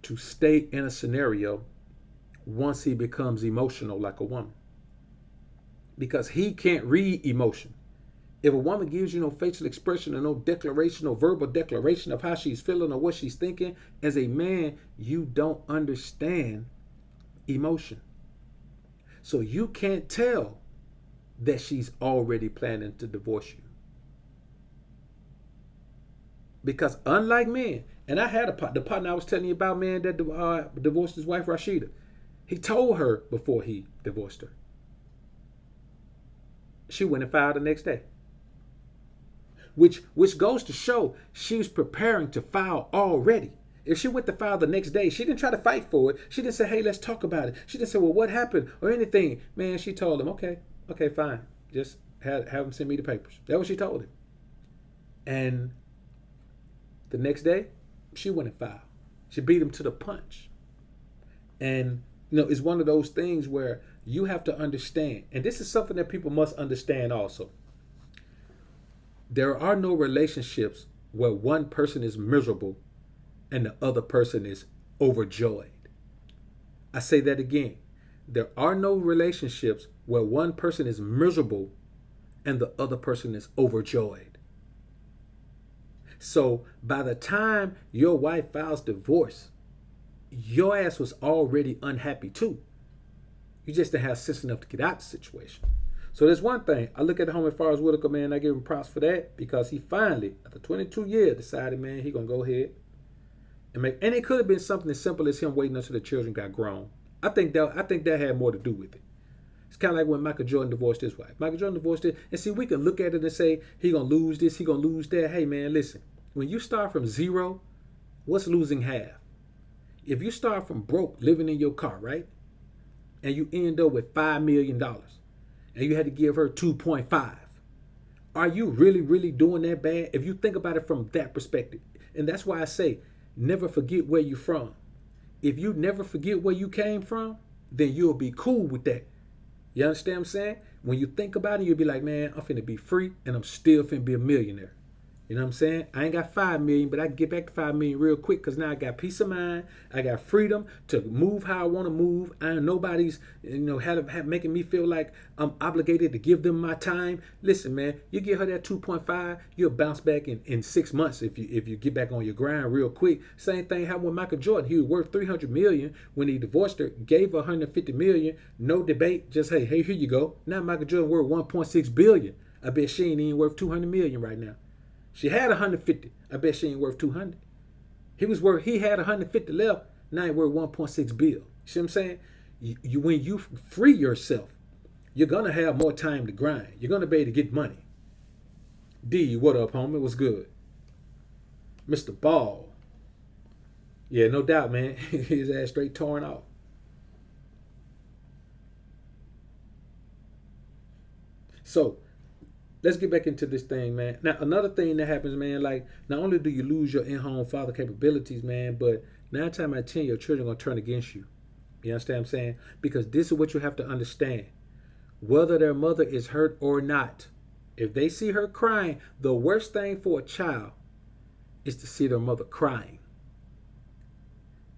to stay in a scenario once he becomes emotional like a woman. Because he can't read emotion. If a woman gives you no facial expression or no declaration or verbal declaration of how she's feeling or what she's thinking, as a man, you don't understand emotion. So you can't tell that she's already planning to divorce you. Because unlike men, and I had the partner I was telling you about, man, that divorced his wife, Rashida. He told her before he divorced her. She went and filed the next day. Which goes to show she was preparing to file already. If she went to file the next day, she didn't try to fight for it. She didn't say, hey, let's talk about it. She didn't say, well, what happened or anything. Man, she told him, okay, fine. Just have him send me the papers. That's what she told him. And the next day, she went and filed. She beat him to the punch. And, it's one of those things where you have to understand, and this is something that people must understand also. There are no relationships where one person is miserable and the other person is overjoyed. I say that again. There are no relationships where one person is miserable and the other person is overjoyed. So by the time your wife files divorce, your ass was already unhappy too. You just didn't have sense enough to get out the situation. So there's one thing. I look at the homie Forrest Whitaker, man, I give him props for that, because he finally, after 22 years, decided, man, he gonna go ahead and and it could have been something as simple as him waiting until the children got grown. I think that had more to do with it. It's kind of like when Michael Jordan divorced his wife. Michael Jordan divorced it, and see, we can look at it and say, he gonna lose this, he gonna lose that. Hey man, listen, when you start from zero, what's losing half? If you start from broke, living in your car, right? And you end up with $5 million, and you had to give her 2.5. Are you really, really doing that bad? If you think about it from that perspective. And that's why I say, never forget where you're from. If you never forget where you came from, then you'll be cool with that. You understand what I'm saying? When you think about it, you'll be like, man, I'm finna be free and I'm still finna be a millionaire. You know what I'm saying? I ain't got 5 million, but I can get back to 5 million real quick, because now I got peace of mind. I got freedom to move how I want to move. I ain't nobody's, making me feel like I'm obligated to give them my time. Listen, man, you give her that 2.5, you'll bounce back in 6 months if you get back on your grind real quick. Same thing happened with Michael Jordan. He was worth 300 million when he divorced her, gave her 150 million, no debate, just hey, here you go. Now Michael Jordan worth 1.6 billion. I bet she ain't even worth 200 million right now. She had 150. I bet she ain't worth 200. He had 150 left. Now he worth 1.6 bill. You see what I'm saying? When you free yourself, you're gonna have more time to grind. You're gonna be able to get money. D, what up, homie? What's good? Mr. Ball. Yeah, no doubt, man. His ass straight torn off. So let's get back into this thing, man. Now, another thing that happens, man, like not only do you lose your in-home father capabilities, man, but 9 times out of 10, your children gonna turn against you. You understand what I'm saying? Because this is what you have to understand. Whether their mother is hurt or not, if they see her crying, the worst thing for a child is to see their mother crying.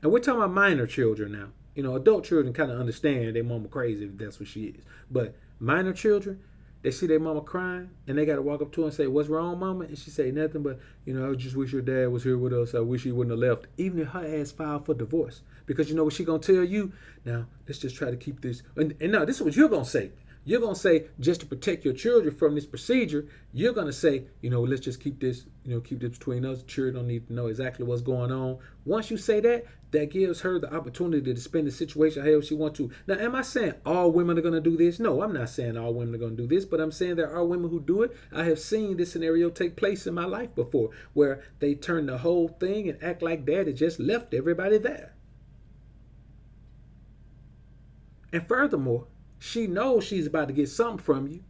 And we're talking about minor children now. You know, adult children kind of understand their mama crazy if that's what she is. But minor children, they see their mama crying and they got to walk up to her and say, "What's wrong, mama?" And she say nothing but, I just wish your dad was here with us. I wish he wouldn't have left. Even if her ass filed for divorce. Because you know what she going to tell you? Now, let's just try to keep this. And now, this is what you're going to say. You're going to say, just to protect your children from this procedure, you're going to say, let's just keep this, keep this between us. The children don't need to know exactly what's going on. Once you say that, that gives her the opportunity to spin the situation however she wants to. Now, am I saying all women are going to do this? No, I'm not saying all women are going to do this, but I'm saying there are women who do it. I have seen this scenario take place in my life before, where they turn the whole thing and act like daddy just left everybody there. And furthermore, she knows she's about to get something from you.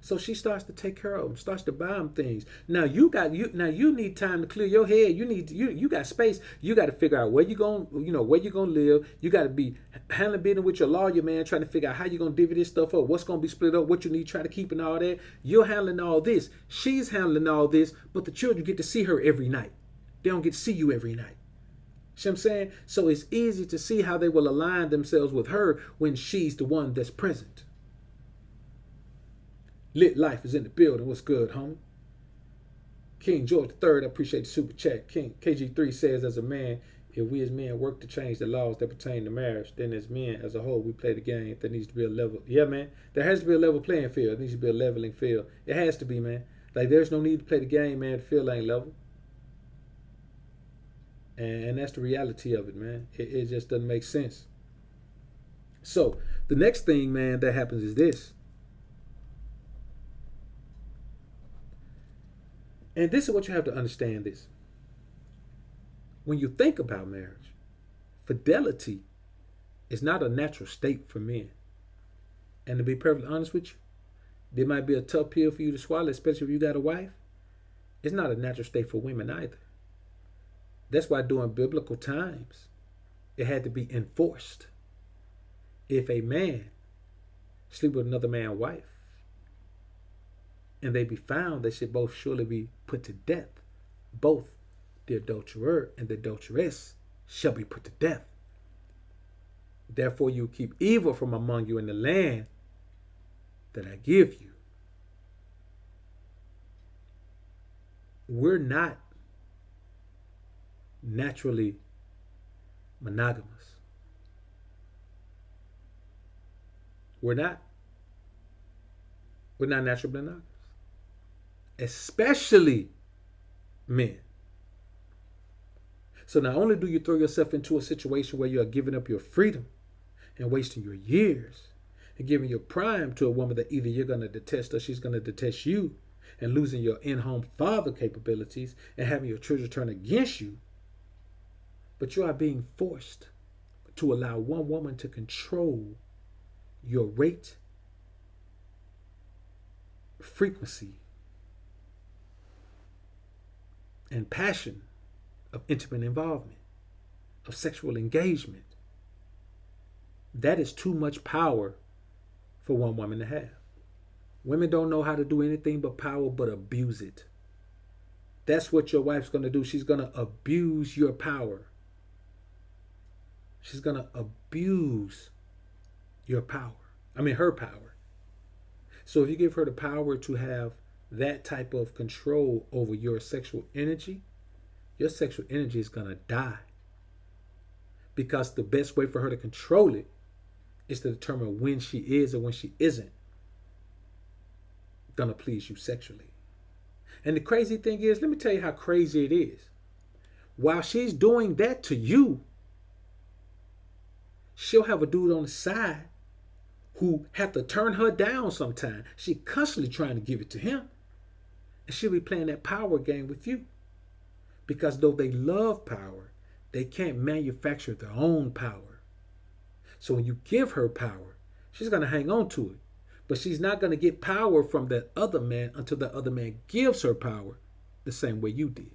So she starts to take care of them, starts to buy them things. Now you need time to clear your head. You got space. You got to figure out where you going, where you gonna live. You got to be handling business with your lawyer, man, trying to figure out how you gonna divvy this stuff up, what's gonna be split up, what you need to try to keep and all that. You're handling all this. She's handling all this, but the children get to see her every night. They don't get to see you every night. See what I'm saying? So it's easy to see how they will align themselves with her when she's the one that's present. Lit Life is in the building. What's good, homie? King George III, I appreciate the super chat. King KG3 says, as a man, if we as men work to change the laws that pertain to marriage, then as men as a whole, we play the game. There needs to be a level. Yeah, man. There has to be a level playing field. There needs to be a leveling field. It has to be, man. Like, there's no need to play the game, man. The field ain't level. And that's the reality of it, man. It just doesn't make sense. So the next thing, man, that happens is this. And this is what you have to understand this. When you think about marriage, fidelity is not a natural state for men. And to be perfectly honest with you, there might be a tough pill for you to swallow, especially if you got a wife. It's not a natural state for women either. That's why during biblical times, it had to be enforced. If a man sleep with another man's wife, and they be found, they should both surely be put to death. Both the adulterer and the adulteress shall be put to death. Therefore you keep evil from among you in the land that I give you. We're not naturally monogamous. We're not naturally monogamous. Especially men. So not only do you throw yourself into a situation where you are giving up your freedom and wasting your years and giving your prime to a woman that either you're going to detest or she's going to detest you, and losing your in-home father capabilities and having your children turn against you, but you are being forced to allow one woman to control your rate, frequency, and passion of intimate involvement, of sexual engagement. That is too much power for one woman to have. Women don't know how to do anything but power, but abuse it. That's what your wife's going to do. She's going to abuse your power. She's going to abuse your power. Her power. So if you give her the power to have that type of control over your sexual energy is going to die. Because the best way for her to control it is to determine when she is or when she isn't going to please you sexually. And the crazy thing is, let me tell you how crazy it is. While she's doing that to you, she'll have a dude on the side who have to turn her down sometime. She constantly trying to give it to him. And she'll be playing that power game with you. Because though they love power, They can't manufacture their own power. So when you give her power, she's going to hang on to it. But she's not going to get power from that other man until the other man gives her power the same way you did.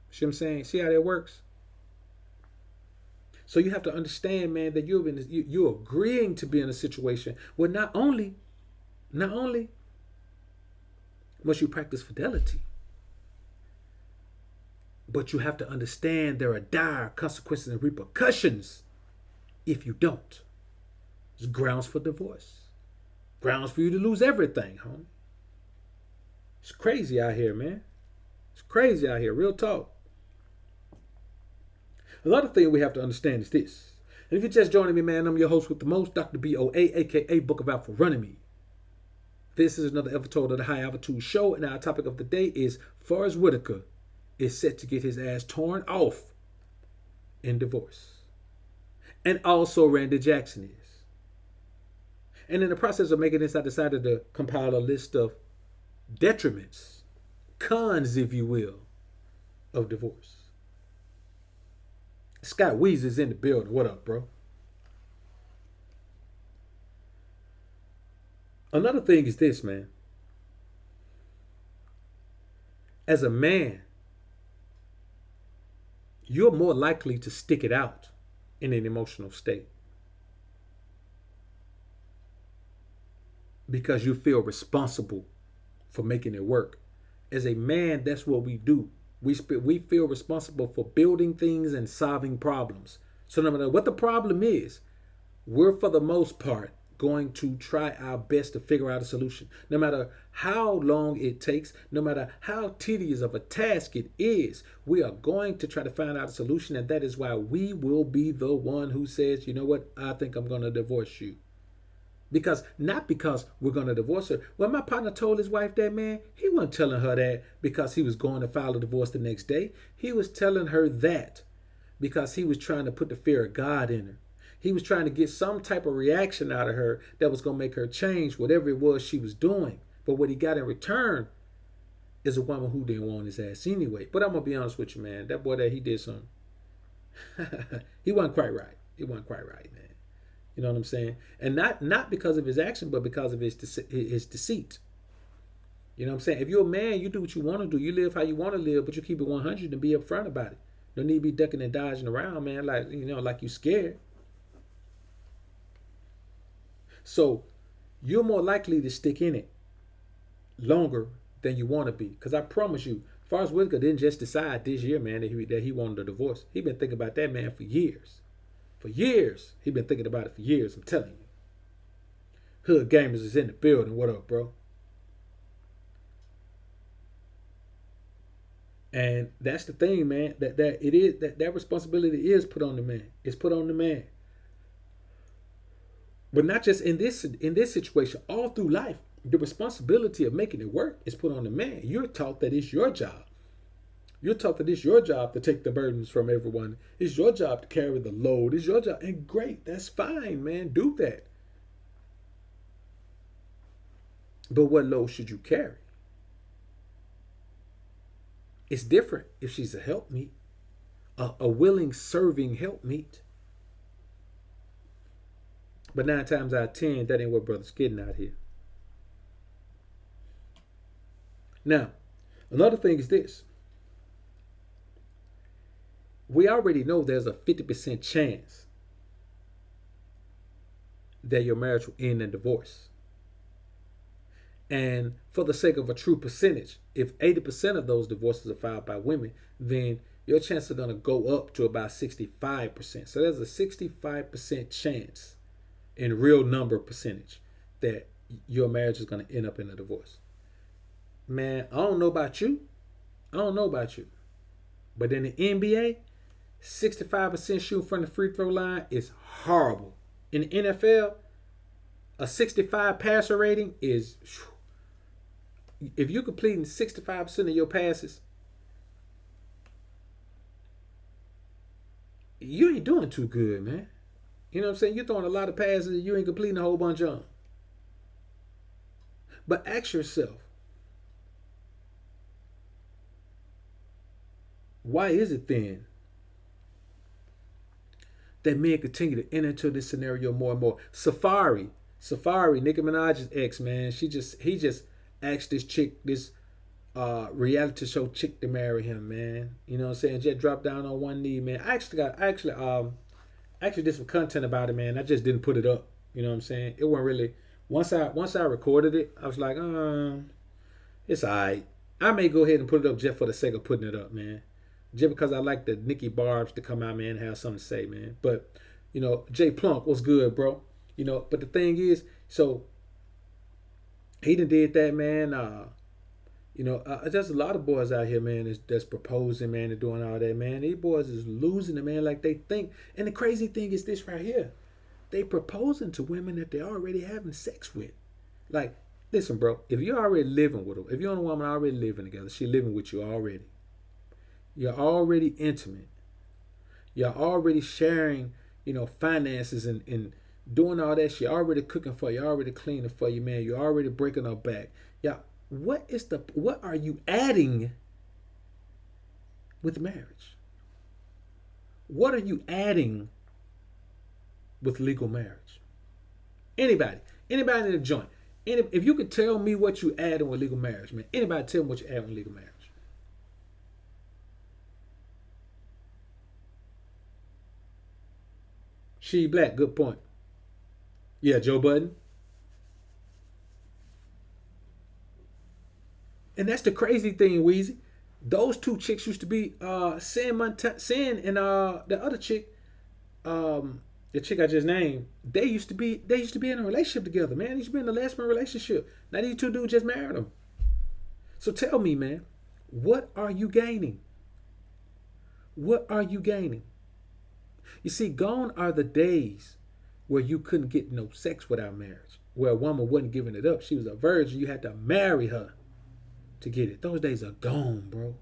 See what I'm saying? See how that works? So you have to understand, man, that you're agreeing to be in a situation where not only must you practice fidelity, but you have to understand there are dire consequences and repercussions if you don't. There's grounds for divorce. Grounds for you to lose everything, homie. It's crazy out here, man. It's crazy out here, real talk. Another thing we have to understand is this. And if you're just joining me, man, I'm your host with the most, Dr. BoA, aka Book of Alpha Running Me. This is another episode of the High Altitude Show, and our topic of the day is Forrest Whitaker is set to get his ass torn off in divorce. And also Randy Jackson is. And in the process of making this, I decided to compile a list of detriments, cons, if you will, of divorce. Scott Weezy's in the building. What up, bro? Another thing is this, man. As a man, you're more likely to stick it out in an emotional state because you feel responsible for making it work. As a man, that's what we do. We feel responsible for building things and solving problems. So no matter what the problem is, we're for the most part going to try our best to figure out a solution. No matter how long it takes, no matter how tedious of a task it is, we are going to try to find out a solution. And that is why we will be the one who says, you know what, I think I'm going to divorce you. Not because we're going to divorce her. When my partner told his wife that, man, he wasn't telling her that because he was going to file a divorce the next day. He was telling her that because he was trying to put the fear of God in her. He was trying to get some type of reaction out of her that was going to make her change whatever it was she was doing. But what he got in return is a woman who didn't want his ass anyway. But I'm going to be honest with you, man. That boy that he did something. He wasn't quite right. He wasn't quite right, man. You know what I'm saying? And not because of his action, but because of his deceit. You know what I'm saying? If you're a man, you do what you want to do. You live how you want to live, but you keep it 100 and be upfront about it. No need to be ducking and dodging around, man, like you scared. So you're more likely to stick in it longer than you want to be. Because I promise you, Forrest Whitaker didn't just decide this year, man, that he wanted a divorce. He's been thinking about that, man, for years. For years. He's been thinking about it for years, I'm telling you. Hood Gamers is in the building. What up, bro? And that's the thing, man. That responsibility is put on the man. It's put on the man. But not just in this situation, all through life, the responsibility of making it work is put on the man. You're taught that it's your job. You're taught that it's your job to take the burdens from everyone. It's your job to carry the load. It's your job. And great, that's fine, man. Do that. But what load should you carry? It's different if she's a helpmeet, a willing, serving helpmeet. But 9 times out of 10, that ain't what brother's getting out here. Now, another thing is this. We already know there's a 50% chance that your marriage will end in divorce. And for the sake of a true percentage, if 80% of those divorces are filed by women, then your chances are going to go up to about 65%. So there's a 65% chance in real number percentage that your marriage is going to end up in a divorce. Man, I don't know about you. But in the NBA, 65% shooting from the free throw line is horrible. In the NFL, a 65 passer rating is, if you're completing 65% of your passes, you ain't doing too good, man. You know what I'm saying? You're throwing a lot of passes and you ain't completing a whole bunch of them. But ask yourself, why is it then that men continue to enter into this scenario more and more. Safari, Nicki Minaj's ex, man. He just asked this chick, this reality show chick, to marry him, man. You know what I'm saying? Just dropped down on one knee, man. I actually did some content about it, man. I just didn't put it up. You know what I'm saying? It wasn't really. Once I recorded it, I was like, it's alright. I may go ahead and put it up just for the sake of putting it up, man. Just because I like the Nicki Barbs to come out, man, and have something to say, man. But, Jay Plunk was good, bro. But the thing is, so he done did that, man. There's a lot of boys out here, man, that's proposing, man, and doing all that, man. These boys is losing it, man, like they think. And the crazy thing is this right here. They proposing to women that they're already having sex with. Like, listen, bro, if you're already living with her, if you're and a woman already living together, she living with you already. You're already intimate. You're already sharing, finances and doing all that. She already cooking for you, already cleaning for you, man. You're already breaking her back. Yeah. What are you adding with marriage? What are you adding with legal marriage? Anybody in the joint. If you could tell me what you adding with legal marriage, man. Anybody tell me what you adding with legal marriage? She Black, good point. Yeah, Joe Budden. And that's the crazy thing, Weezy. Those two chicks used to be Sin and the other chick, the chick I just named. They used to be in a relationship together, man. They used to be in a lesbian relationship. Now these two dudes just married them. So tell me, man, what are you gaining? What are you gaining? You see, gone are the days where you couldn't get no sex without marriage, where a woman wasn't giving it up. She was a virgin. You had to marry her to get it. Those days are gone, bro.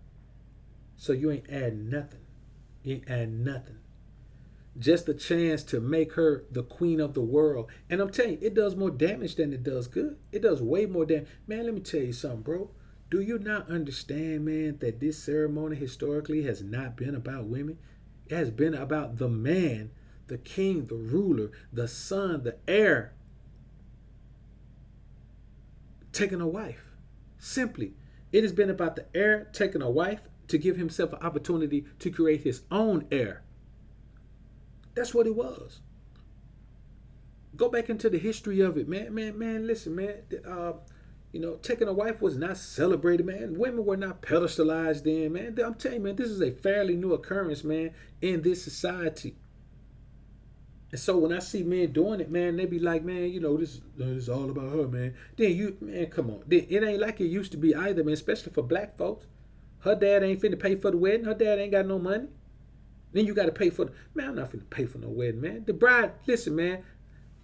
So you ain't adding nothing. You ain't adding nothing. Just a chance to make her the queen of the world. And I'm telling you, it does more damage than it does good. It does way more damage. Man, let me tell you something, bro. Do you not understand, man, that this ceremony historically has not been about women? It has been about the man, the king, the ruler, the son, the heir, taking a wife. Simply. It has been about the heir taking a wife to give himself an opportunity to create his own heir. That's what it was. Go back into the history of it, man. Listen, man. Taking a wife was not celebrated, man. Women were not pedestalized then, man. I'm telling you, man, this is a fairly new occurrence, man, in this society. And so when I see men doing it, man, they be like, man, this is all about her, man. Man, come on. It ain't like it used to be either, man, especially for black folks. Her dad ain't finna pay for the wedding. Her dad ain't got no money. Then you got to pay for man, I'm not finna pay for no wedding, man. The bride, listen, man,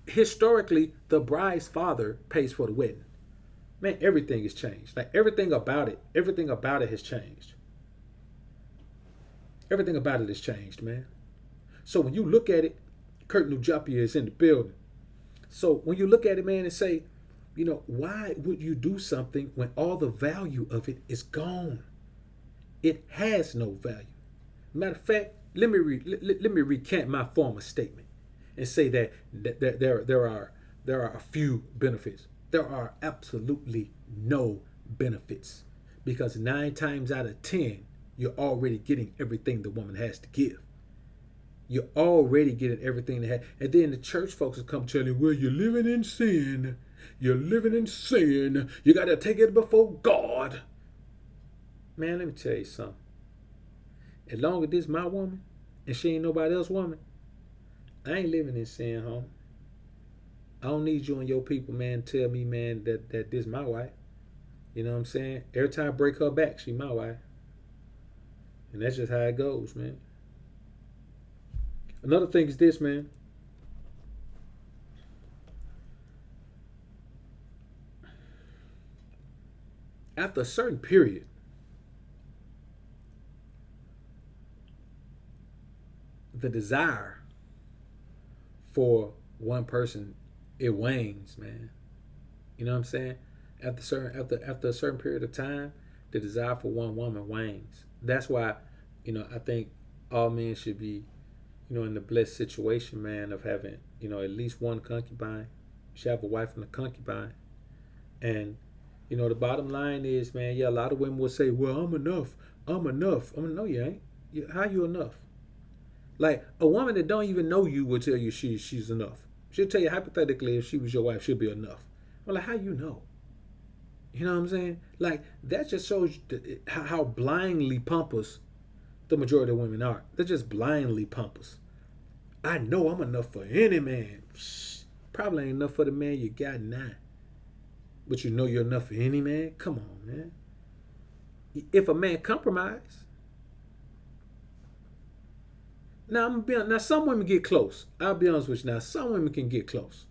historically, the bride's father pays for the wedding. Man, everything has changed. Like, everything about it has changed. Everything about it has changed, man. So when you look at it, Kurt Nujapia is in the building. So when you look at it, man, and say, why would you do something when all the value of it is gone? It has no value. Matter of fact, let me recant my former statement and say that there are a few benefits. There are absolutely no benefits, because 9 times out of 10, you're already getting everything the woman has to give. You're already getting everything they have. And then the church folks will come tell you, well, you're living in sin. You're living in sin. You got to take it before God. Man, let me tell you something. As long as this my woman and she ain't nobody else's woman, I ain't living in sin, home. I don't need you and your people, man, tell me, man, that this my wife. You know what I'm saying? Every time I break her back, she my wife. And that's just how it goes, man. Another thing is this, man. After a certain period, the desire for one person, it wanes, man. You know what I'm saying? After a certain period of time, the desire for one woman wanes. That's why, I think all men should be, in the blessed situation, man, of having, at least one concubine. She have a wife and a concubine. And, the bottom line is, man, yeah, a lot of women will say, well, I'm enough. I'm enough. I'm no, you ain't. How you enough? Like, a woman that don't even know you will tell you she's enough. She'll tell you hypothetically if she was your wife, she'll be enough. I'm like, how you know? You know what I'm saying? Like, that just shows how blindly pompous the majority of women are. They're just blindly pompous. I know I'm enough for any man. Probably ain't enough for the man you got now. But you know you're enough for any man? Come on, man. If a man compromise. Now some women get close. I'll be honest with you now. Some women can get close.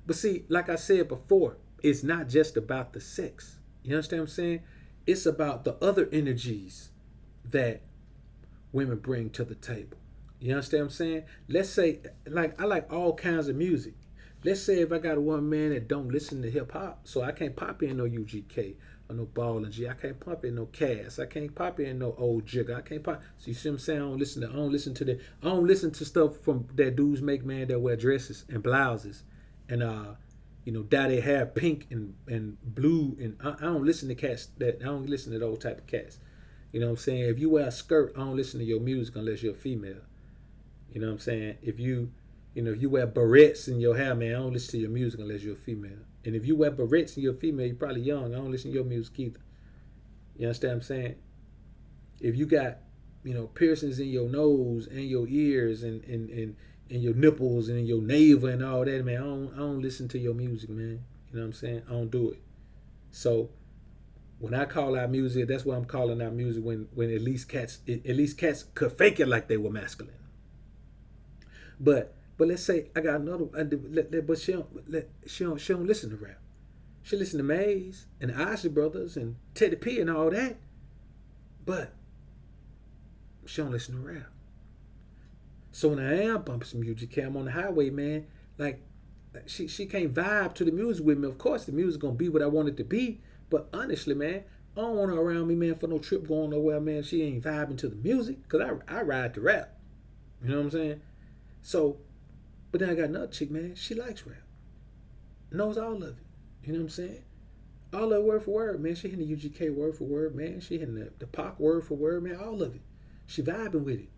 But see, like I said before, it's not just about the sex. You understand what I'm saying? It's about the other energies that women bring to the table. You understand what I'm saying? Let's say, like, I like all kinds of music. Let's say if I got a one man that don't listen to hip hop, so I can't pop in no UGK or no Ball and G. I can't pop in no Cass. I can't pop in no old Jigger. I can't pop. So you see what I'm saying? I don't listen to stuff from that dudes make, man, that wear dresses and blouses and dye their hair pink and blue, and I don't listen to cats that I don't listen to those type of cats. You know what I'm saying? If you wear a skirt, I don't listen to your music unless you're a female. You know what I'm saying? If you wear barrettes in your hair, man, I don't listen to your music unless you're a female. And if you wear barrettes and you're a female, you're probably young. I don't listen to your music either. You understand what I'm saying? If you got, piercings in your nose and your ears and your nipples and in your navel and all that, man, I don't listen to your music, man. You know what I'm saying? I don't do it. So when I call out music, that's why I'm calling out music when at least cats could fake it like they were masculine. But let's say I got another, but she don't listen to rap. She listen to Maze and the Isley Brothers and Teddy P and all that, but she don't listen to rap. So when I am bumping some UGK, I'm on the highway, man. Like, she can't vibe to the music with me. Of course, the music gonna be what I want it to be. But honestly, man, I don't want her around me, man, for no trip going nowhere, man. She ain't vibing to the music, cause I ride to rap. You know what I'm saying? So, but then I got another chick, man. She likes rap, knows all of it. You know what I'm saying? All of it word for word, man. She hitting the UGK word for word, man. She hitting the Pac word for word, man. All of it. She vibing with it.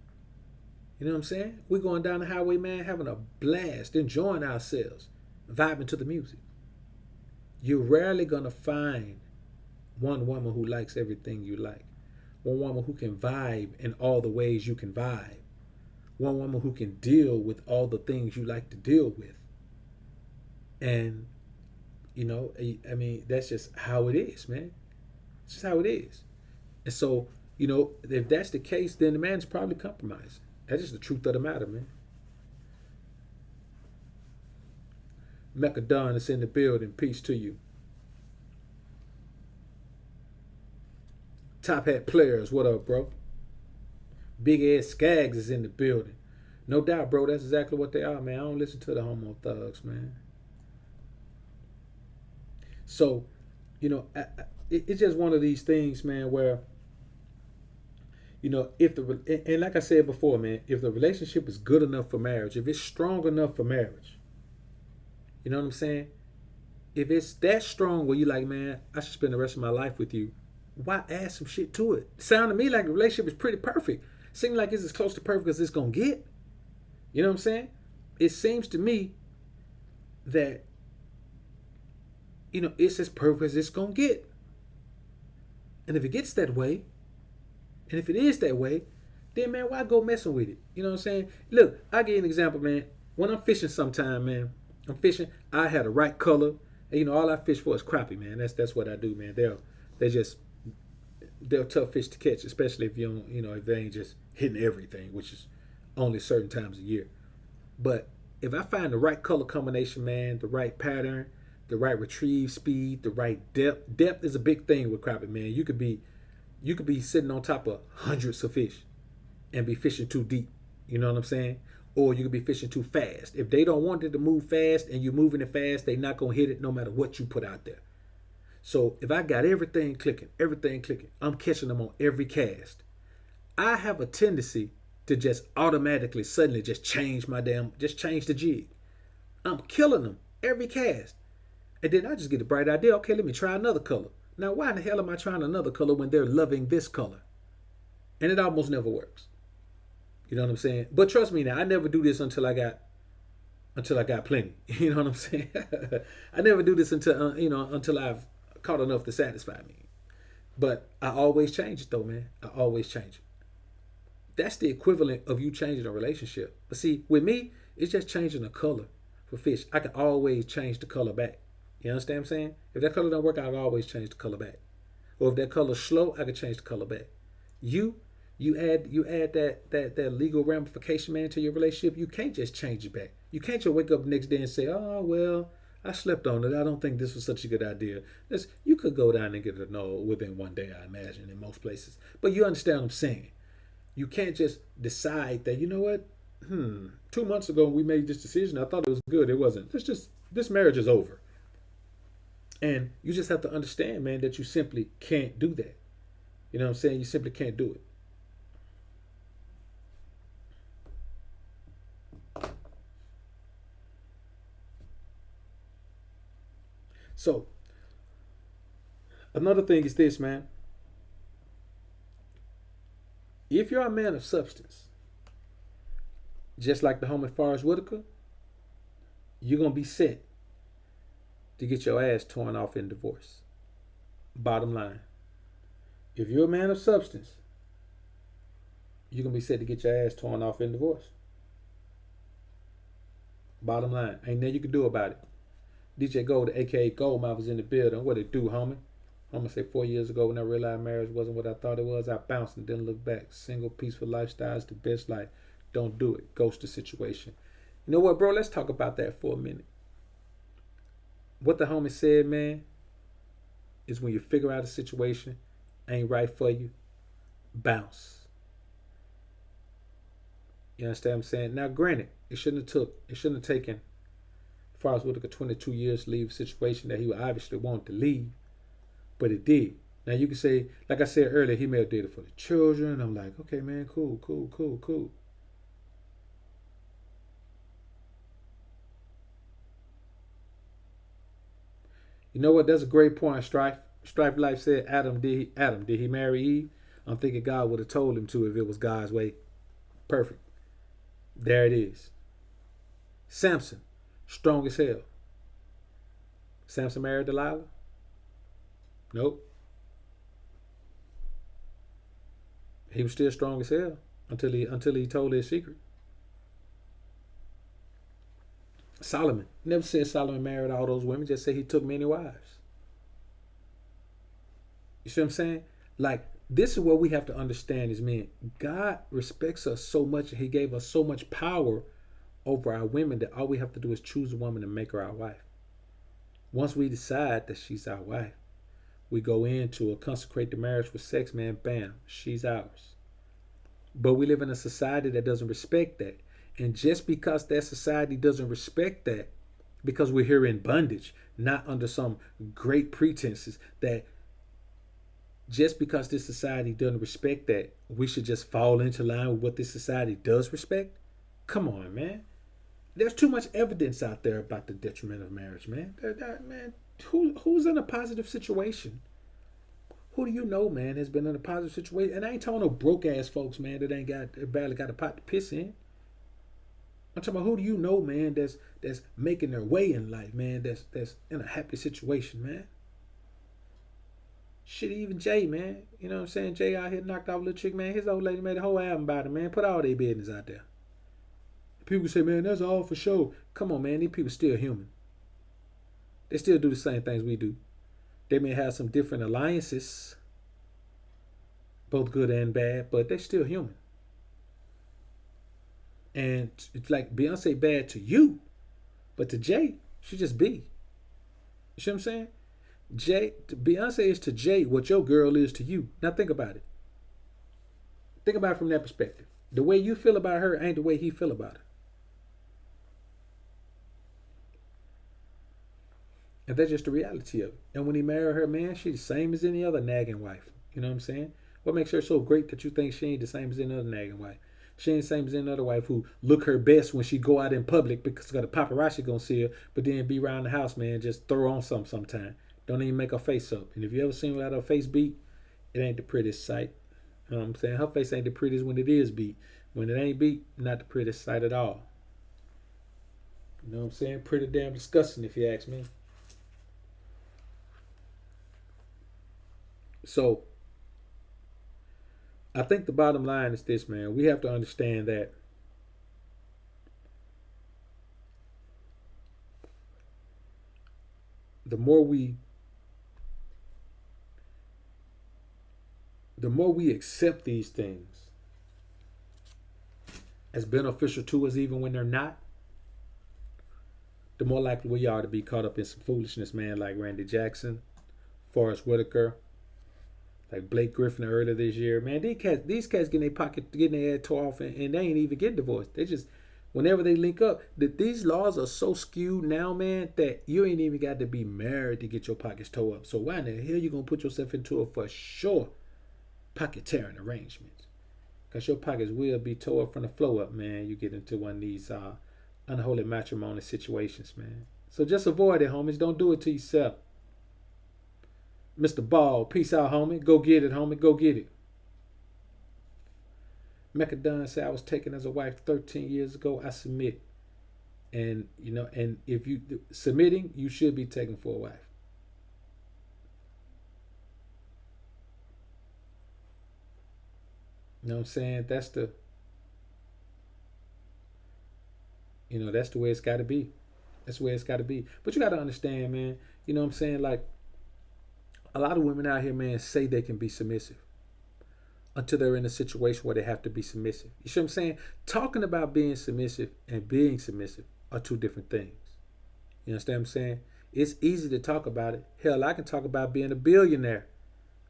You know what I'm saying? We're going down the highway, man, having a blast, enjoying ourselves, vibing to the music. You're rarely going to find one woman who likes everything you like. One woman who can vibe in all the ways you can vibe. One woman who can deal with all the things you like to deal with. And, I mean, that's just how it is, man. It's just how it is. And so, if that's the case, then the man's probably compromising. That's just the truth of the matter, man. Mecca Don is in the building. Peace to you. Top Hat Players, what up, bro? Big Ed Skaggs is in the building. No doubt, bro. That's exactly what they are, man. I don't listen to the homo thugs, man. So, it's just one of these things, man, where, and like I said before, man, if the relationship is good enough for marriage, if it's strong enough for marriage, you know what I'm saying? If it's that strong where you're like, man, I should spend the rest of my life with you, why add some shit to it? Sound to me like the relationship is pretty perfect. Seems like it's as close to perfect as it's going to get. You know what I'm saying? It seems to me that, it's as perfect as it's going to get. And if it gets that way, and if it is that way, then, man, why go messing with it? You know what I'm saying? Look, I'll give you an example, man. When I'm fishing sometime, man, I had the right color. And, all I fish for is crappie, man. That's what I do, man. They're tough fish to catch, especially if you don't, if they ain't just hitting everything, which is only certain times a year. But if I find the right color combination, man, the right pattern, the right retrieve speed, the right depth. Depth is a big thing with crappie, man. You could be sitting on top of hundreds of fish and be fishing too deep. You know what I'm saying? Or you could be fishing too fast. If they don't want it to move fast and you're moving it fast, they're not going to hit it no matter what you put out there. So if I got everything clicking, I'm catching them on every cast. I have a tendency to just automatically, suddenly just just change the jig. I'm killing them every cast. And then I just get a bright idea. Okay, let me try another color. Now, why in the hell am I trying another color when they're loving this color? And it almost never works. You know what I'm saying? But trust me now, I never do this until I got plenty. You know what I'm saying? I never do this until I've caught enough to satisfy me. But I always change it though, man. I always change it. That's the equivalent of you changing a relationship. But see, with me, it's just changing the color for fish. I can always change the color back. You understand what I'm saying? If that color don't work, I can always change the color back. Or if that color's slow, I can change the color back. You add that legal ramification, man, to your relationship. You can't just change it back. You can't just wake up the next day and say, oh well, I slept on it. I don't think this was such a good idea. You could go down and get a no within one day, I imagine, in most places. But you understand what I'm saying. You can't just decide that, you know what? 2 months ago we made this decision. I thought it was good. It wasn't. This marriage is over. And you just have to understand, man, that you simply can't do that. You know what I'm saying? You simply can't do it. So, another thing is this, man. If you're a man of substance, just like the homie Forrest Whitaker, you're going to be set to get your ass torn off in divorce. Bottom line. If you're a man of substance, you're going to be set to get your ass torn off in divorce. Bottom line. Ain't nothing you can do about it. DJ Gold, aka Goldmouth, was in the building. What it do, homie? I'm going to say 4 years ago when I realized marriage wasn't what I thought it was, I bounced and didn't look back. Single, peaceful lifestyle is the best life. Don't do it. Ghost the situation. You know what, bro? Let's talk about that for a minute. What the homie said, man, is when you figure out a situation ain't right for you, bounce. You understand what I'm saying? Now, granted, it shouldn't have taken Forrest Whitaker 22 years to leave a situation that he obviously wanted to leave. But it did. Now you can say, like I said earlier, he may have did it for the children. I'm like, okay, man, cool. You know what? That's a great point, Strife. Strife Life said, Adam, did he marry Eve? I'm thinking God would have told him to if it was God's way. Perfect. There it is. Samson, strong as hell. Samson married Delilah? Nope. He was still strong as hell until he told his secret. Solomon. Never said Solomon married all those women, just said he took many wives. You see what I'm saying? Like, this is what we have to understand as men. God respects us so much and he gave us so much power over our women that all we have to do is choose a woman and make her our wife. Once we decide that she's our wife, we go into consecrate the marriage with sex, man, bam, she's ours. But we live in a society that doesn't respect that. And just because that society doesn't respect that, because we're here in bondage, not under some great pretenses, that just because this society doesn't respect that, we should just fall into line with what this society does respect? Come on, man. There's too much evidence out there about the detriment of marriage, man. Man, who's in a positive situation? Who do you know, man, has been in a positive situation? And I ain't talking no broke ass folks, man, that barely got a pot to piss in. I'm talking about who do you know, man, that's making their way in life, man, that's in a happy situation, man. Shit, even Jay, man. You know what I'm saying? Jay out here knocked off a little chick, man. His old lady made a whole album about it, man. Put all their business out there. People say, man, that's all for show. Come on, man. These people still human. They still do the same things we do. They may have some different alliances, both good and bad, but they're still human. And it's like Beyonce bad to you, but to Jay, she just be. You see what I'm saying? Beyonce is to Jay what your girl is to you. Now think about it. Think about it from that perspective. The way you feel about her ain't the way he feel about her. And that's just the reality of it. And when he married her, man, she's the same as any other nagging wife. You know what I'm saying? What makes her so great that you think she ain't the same as any other nagging wife? She ain't the same as any other wife who look her best when she go out in public because the paparazzi gonna see her, but then be around the house, man, just throw on something sometime. Don't even make her face up. And if you ever seen without her face beat, it ain't the prettiest sight. You know what I'm saying? Her face ain't the prettiest when it is beat. When it ain't beat, not the prettiest sight at all. You know what I'm saying? Pretty damn disgusting if you ask me. So I think the bottom line is this, man. We have to understand that the more we accept these things as beneficial to us even when they're not, the more likely we are to be caught up in some foolishness, man, like Randy Jackson, Forrest Whitaker, like Blake Griffin earlier this year. Man, these cats getting their head tore off, and they ain't even get divorced. They just, whenever they link up, these laws are so skewed now, man, that you ain't even got to be married to get your pockets tore up. So why in the hell you gonna put yourself into a for sure pocket tearing arrangement? Because your pockets will be tore up from the flow up, man. You get into one of these unholy matrimony situations, man. So just avoid it, homies. Don't do it to yourself. Mr. Ball, peace out, homie. Go get it, homie. Go get it. Mecca Dunn said, I was taken as a wife 13 years ago. I submit. And, and if you submitting, you should be taken for a wife. You know what I'm saying? That's the way it's got to be. That's the way it's got to be. But you got to understand, man, you know what I'm saying? Like, a lot of women out here, man, say they can be submissive until they're in a situation where they have to be submissive. You see what I'm saying? Talking about being submissive and being submissive are two different things. You understand what I'm saying? It's easy to talk about it. Hell, I can talk about being a billionaire.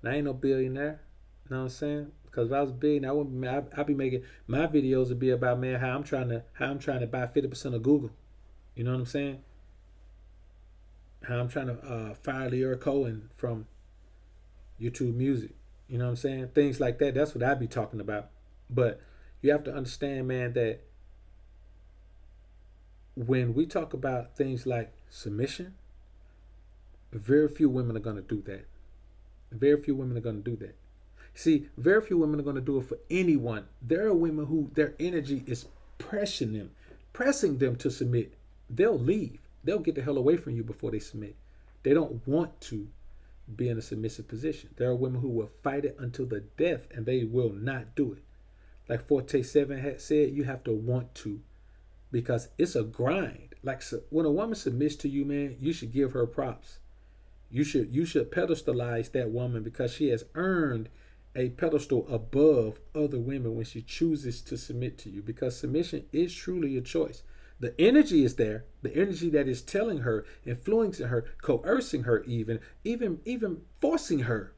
And I ain't no billionaire. You know what I'm saying? Because if I was a billionaire, I'd be making my videos would be about, man, how I'm trying to buy 50% of Google. You know what I'm saying? How I'm trying to fire Leora Cohen from YouTube Music. You know what I'm saying? Things like that. That's what I'd be talking about. But you have to understand, man, that when we talk about things like submission, very few women are going to do that. Very few women are going to do that. See, very few women are going to do it for anyone. There are women who their energy is pressing them to submit. They'll leave. They'll get the hell away from you before they submit. They don't want to be in a submissive position. There are women who will fight it until the death, and they will not do it. Like Forte 7 had said, you have to want to, because it's a grind. Like, so when a woman submits to you, man, you should give her props. You should pedestalize that woman because she has earned a pedestal above other women when she chooses to submit to you, because submission is truly a choice. The energy is there, the energy that is telling her, influencing her, coercing her, even forcing her.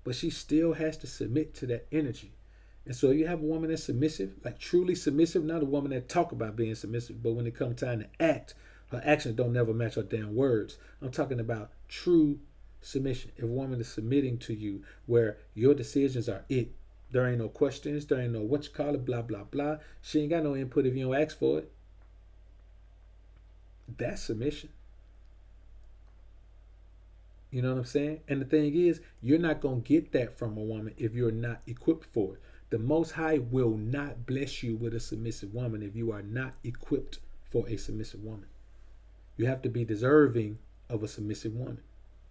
But she still has to submit to that energy. And so you have a woman that's submissive, like truly submissive, not a woman that talk about being submissive, but when it comes time to act, her actions don't never match her damn words. I'm talking about true submission. If a woman is submitting to you where your decisions are it, there ain't no questions, there ain't no what you call it, blah, blah, blah. She ain't got no input if you don't ask for it. That's submission. You know what I'm saying? And the thing is, you're not going to get that from a woman if you're not equipped for it. The Most High will not bless you with a submissive woman if you are not equipped for a submissive woman. You have to be deserving of a submissive woman.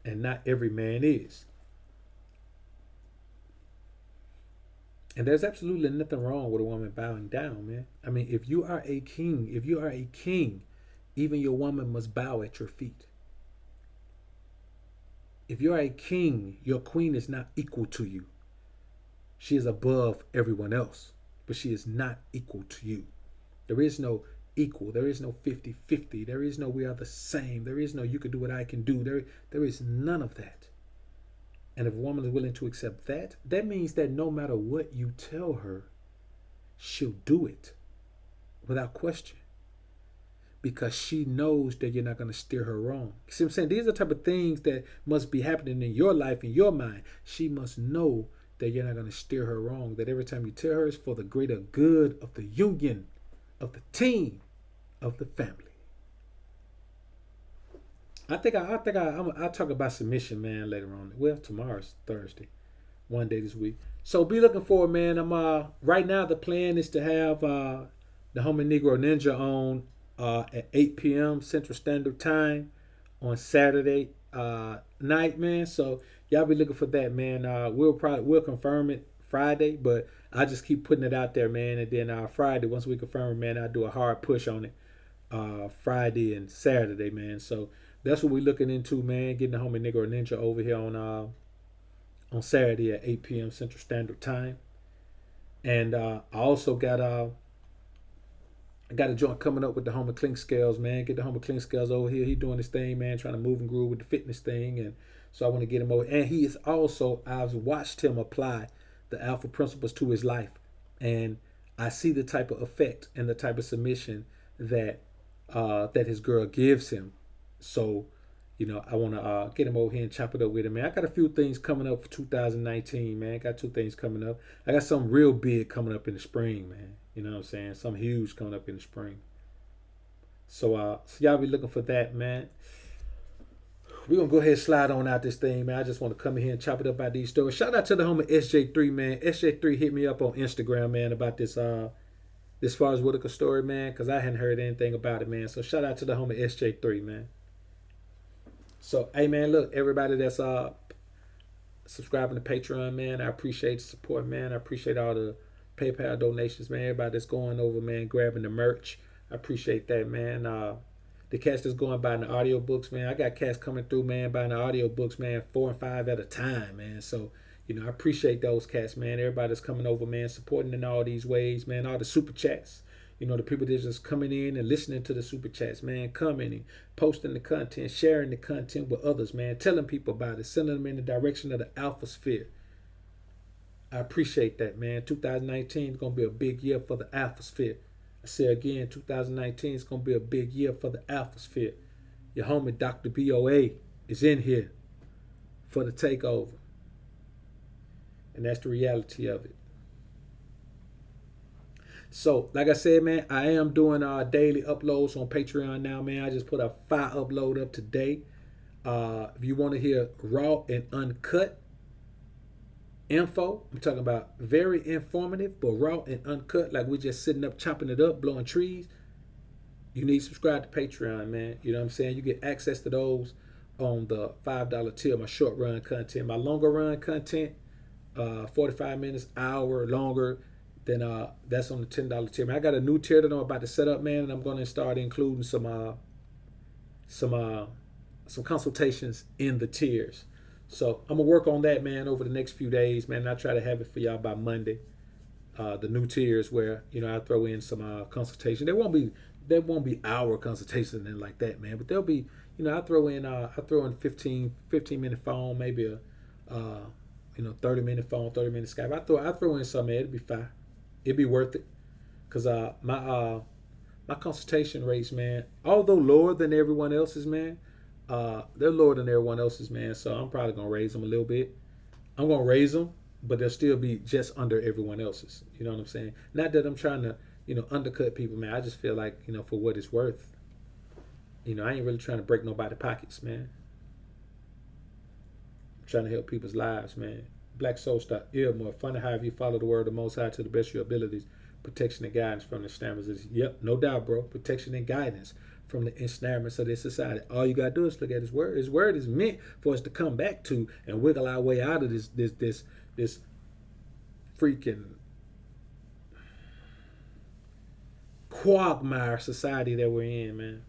And not every man is. And there's absolutely nothing wrong with a woman bowing down, man. I mean, if you are a king, even your woman must bow at your feet. If you're a king, your queen is not equal to you. She is above everyone else, but she is not equal to you. There is no equal. There is no 50-50. There is no we are the same. There is no you can do what I can do. There is none of that. And if a woman is willing to accept that, that means that no matter what you tell her, she'll do it without question. Because she knows that you're not going to steer her wrong. You see what I'm saying? These are the type of things that must be happening in your life, in your mind. She must know that you're not going to steer her wrong. That every time you tell her, it's for the greater good of the union, of the team, of the family. I'll talk about submission, man, later on. Well, tomorrow's Thursday, one day this week. So be looking forward, man. I'm right now the plan is to have the Homie Negro Ninja on at 8 p.m. Central Standard Time on Saturday night, man. So y'all be looking for that, man. We'll confirm it Friday, but I just keep putting it out there, man. And then Friday, once we confirm it, man, I'll do a hard push on it Friday and Saturday, man. So that's what we're looking into, man. Getting the Homie Negro Ninja over here on Saturday at 8 p.m. Central Standard Time. And I also got a joint coming up with the Homie Clink Scales, man. Get the Homie Clink Scales over here. He doing his thing, man, trying to move and groove with the fitness thing. And so I want to get him over. And he is also, I've watched him apply the alpha principles to his life. And I see the type of effect and the type of submission that his girl gives him. So, I want to get him over here and chop it up with him, man. I got a few things coming up for 2019, man. Got 2 things coming up. I got something real big coming up in the spring, man. You know what I'm saying? Something huge coming up in the spring. So y'all be looking for that, man. We're going to go ahead and slide on out this thing, man. I just want to come in here and chop it up about these stories. Shout out to the homie SJ3, man. SJ3 hit me up on Instagram, man, about this Forrest Whitaker story, man, because I hadn't heard anything about it, man. So shout out to the homie SJ3, man. So, hey, man, look, everybody that's subscribing to Patreon, man, I appreciate the support, man. I appreciate all the PayPal donations, man. Everybody that's going over, man, grabbing the merch. I appreciate that, man. The cats that's going buying the audiobooks, man. I got cats coming through, man, buying the audiobooks, man, 4 and 5 at a time, man. So, I appreciate those cats, man. Everybody that's coming over, man, supporting in all these ways, man. All the super chats. The people that's just coming in and listening to the super chats, man, commenting, posting the content, sharing the content with others, man, telling people about it, sending them in the direction of the alpha sphere. I appreciate that, man. 2019 is going to be a big year for the alpha sphere. I say again, 2019 is going to be a big year for the alpha sphere. Your homie Dr. BoA is in here for the takeover. And that's the reality of it. So, like I said, man, I am doing daily uploads on Patreon now, man. I just put a 5 upload up today. If you want to hear raw and uncut info, I'm talking about very informative, but raw and uncut, like we're just sitting up, chopping it up, blowing trees. You need to subscribe to Patreon, man. You know what I'm saying? You get access to those on the $5 tier, my short run content. My longer run content, 45 minutes, hour longer, then that's on the $10 tier. Man, I got a new tier that I'm about to set up, man, and I'm going to start including some consultations in the tiers. So I'm gonna work on that, man, over the next few days, man. And I'll try to have it for y'all by Monday. The new tiers where I throw in some consultation. There won't be hour consultation and like that, man. But there'll be, I throw in 15 minute phone, maybe a 30-minute phone, 30-minute Skype. I throw in something, man. It'd be fine. It'd be worth it. Cause my consultation rates, man, although lower than everyone else's, man, they're lower than everyone else's, man. So I'm probably gonna raise them a little bit. I'm gonna raise them, but they'll still be just under everyone else's. You know what I'm saying? Not that I'm trying to, undercut people, man. I just feel like, for what it's worth. I ain't really trying to break nobody's pockets, man. I'm trying to help people's lives, man. BlackSoul.il. Funny how if you follow the word of the Most High to the best of your abilities, protection and guidance from the ensnarements. Yep, no doubt, bro. Protection and guidance from the ensnarements of this society. All you gotta do is look at His word. His word is meant for us to come back to and wiggle our way out of this freaking quagmire society that we're in, man.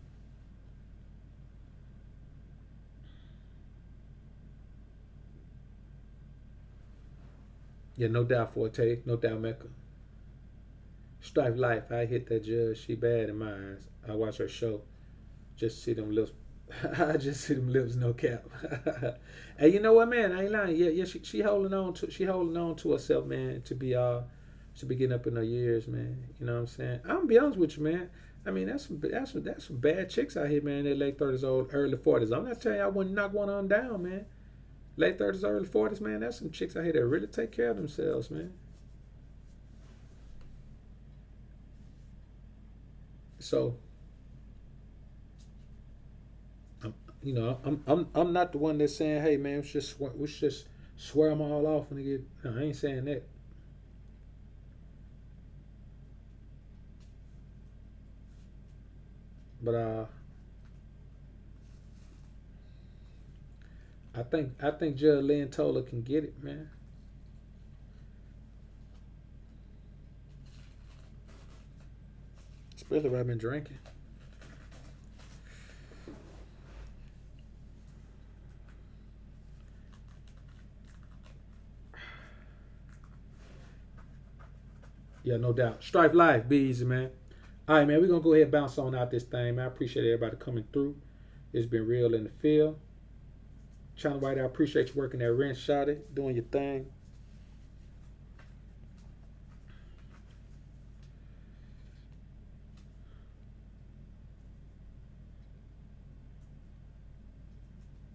Yeah, no doubt, Forte. No doubt, Mecca. Strife Life. I hit that judge. She bad in my eyes. I watch her show. Just see them lips. I just see them lips, no cap. Hey, you know what, man? I ain't lying. Yeah. She holding on to herself, man. To be getting up in her years, man. You know what I'm saying? I'm gonna be honest with you, man. I mean, that's some bad chicks out here, man. They're late 30s, old, early 40s. I'm not telling you I wouldn't knock one on down, man. Late 30s, early 40s, man. That's some chicks out here that really take care of themselves, man. So, I'm not the one that's saying, hey, man, we should just swear them all off and get. No, I ain't saying that. But I think Judge Lynn Toler can get it, man. Especially what I've been drinking. Yeah, no doubt. Strife Life, be easy, man. All right, man, we're going to go ahead and bounce on out this thing, man. I appreciate everybody coming through. It's been real in the field. China White, I appreciate you working that wrench, shot it, doing your thing.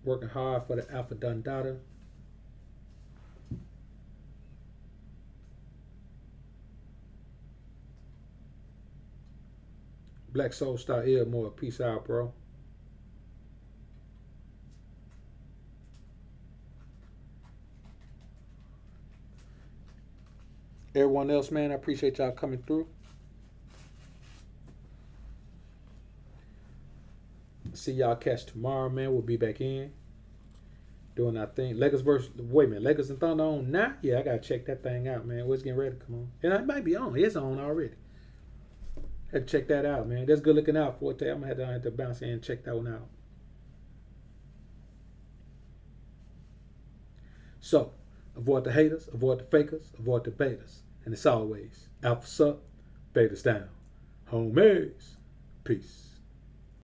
Working hard for the Alpha Dundada. Black Soul Star Elmore, peace out, bro. Everyone else, man, I appreciate y'all coming through. See y'all catch tomorrow, man. We'll be back in doing our thing. Lakers versus, wait a minute, Lakers and Thunder on now? Yeah, I gotta check that thing out, man. What's getting ready to come on? And it might be on. It's on already. Had to check that out, man. That's good looking out for it. I'm gonna have to bounce in and check that one out. So, avoid the haters, avoid the fakers, avoid the betas. And it's always alphas up, betas down. Homies. Peace.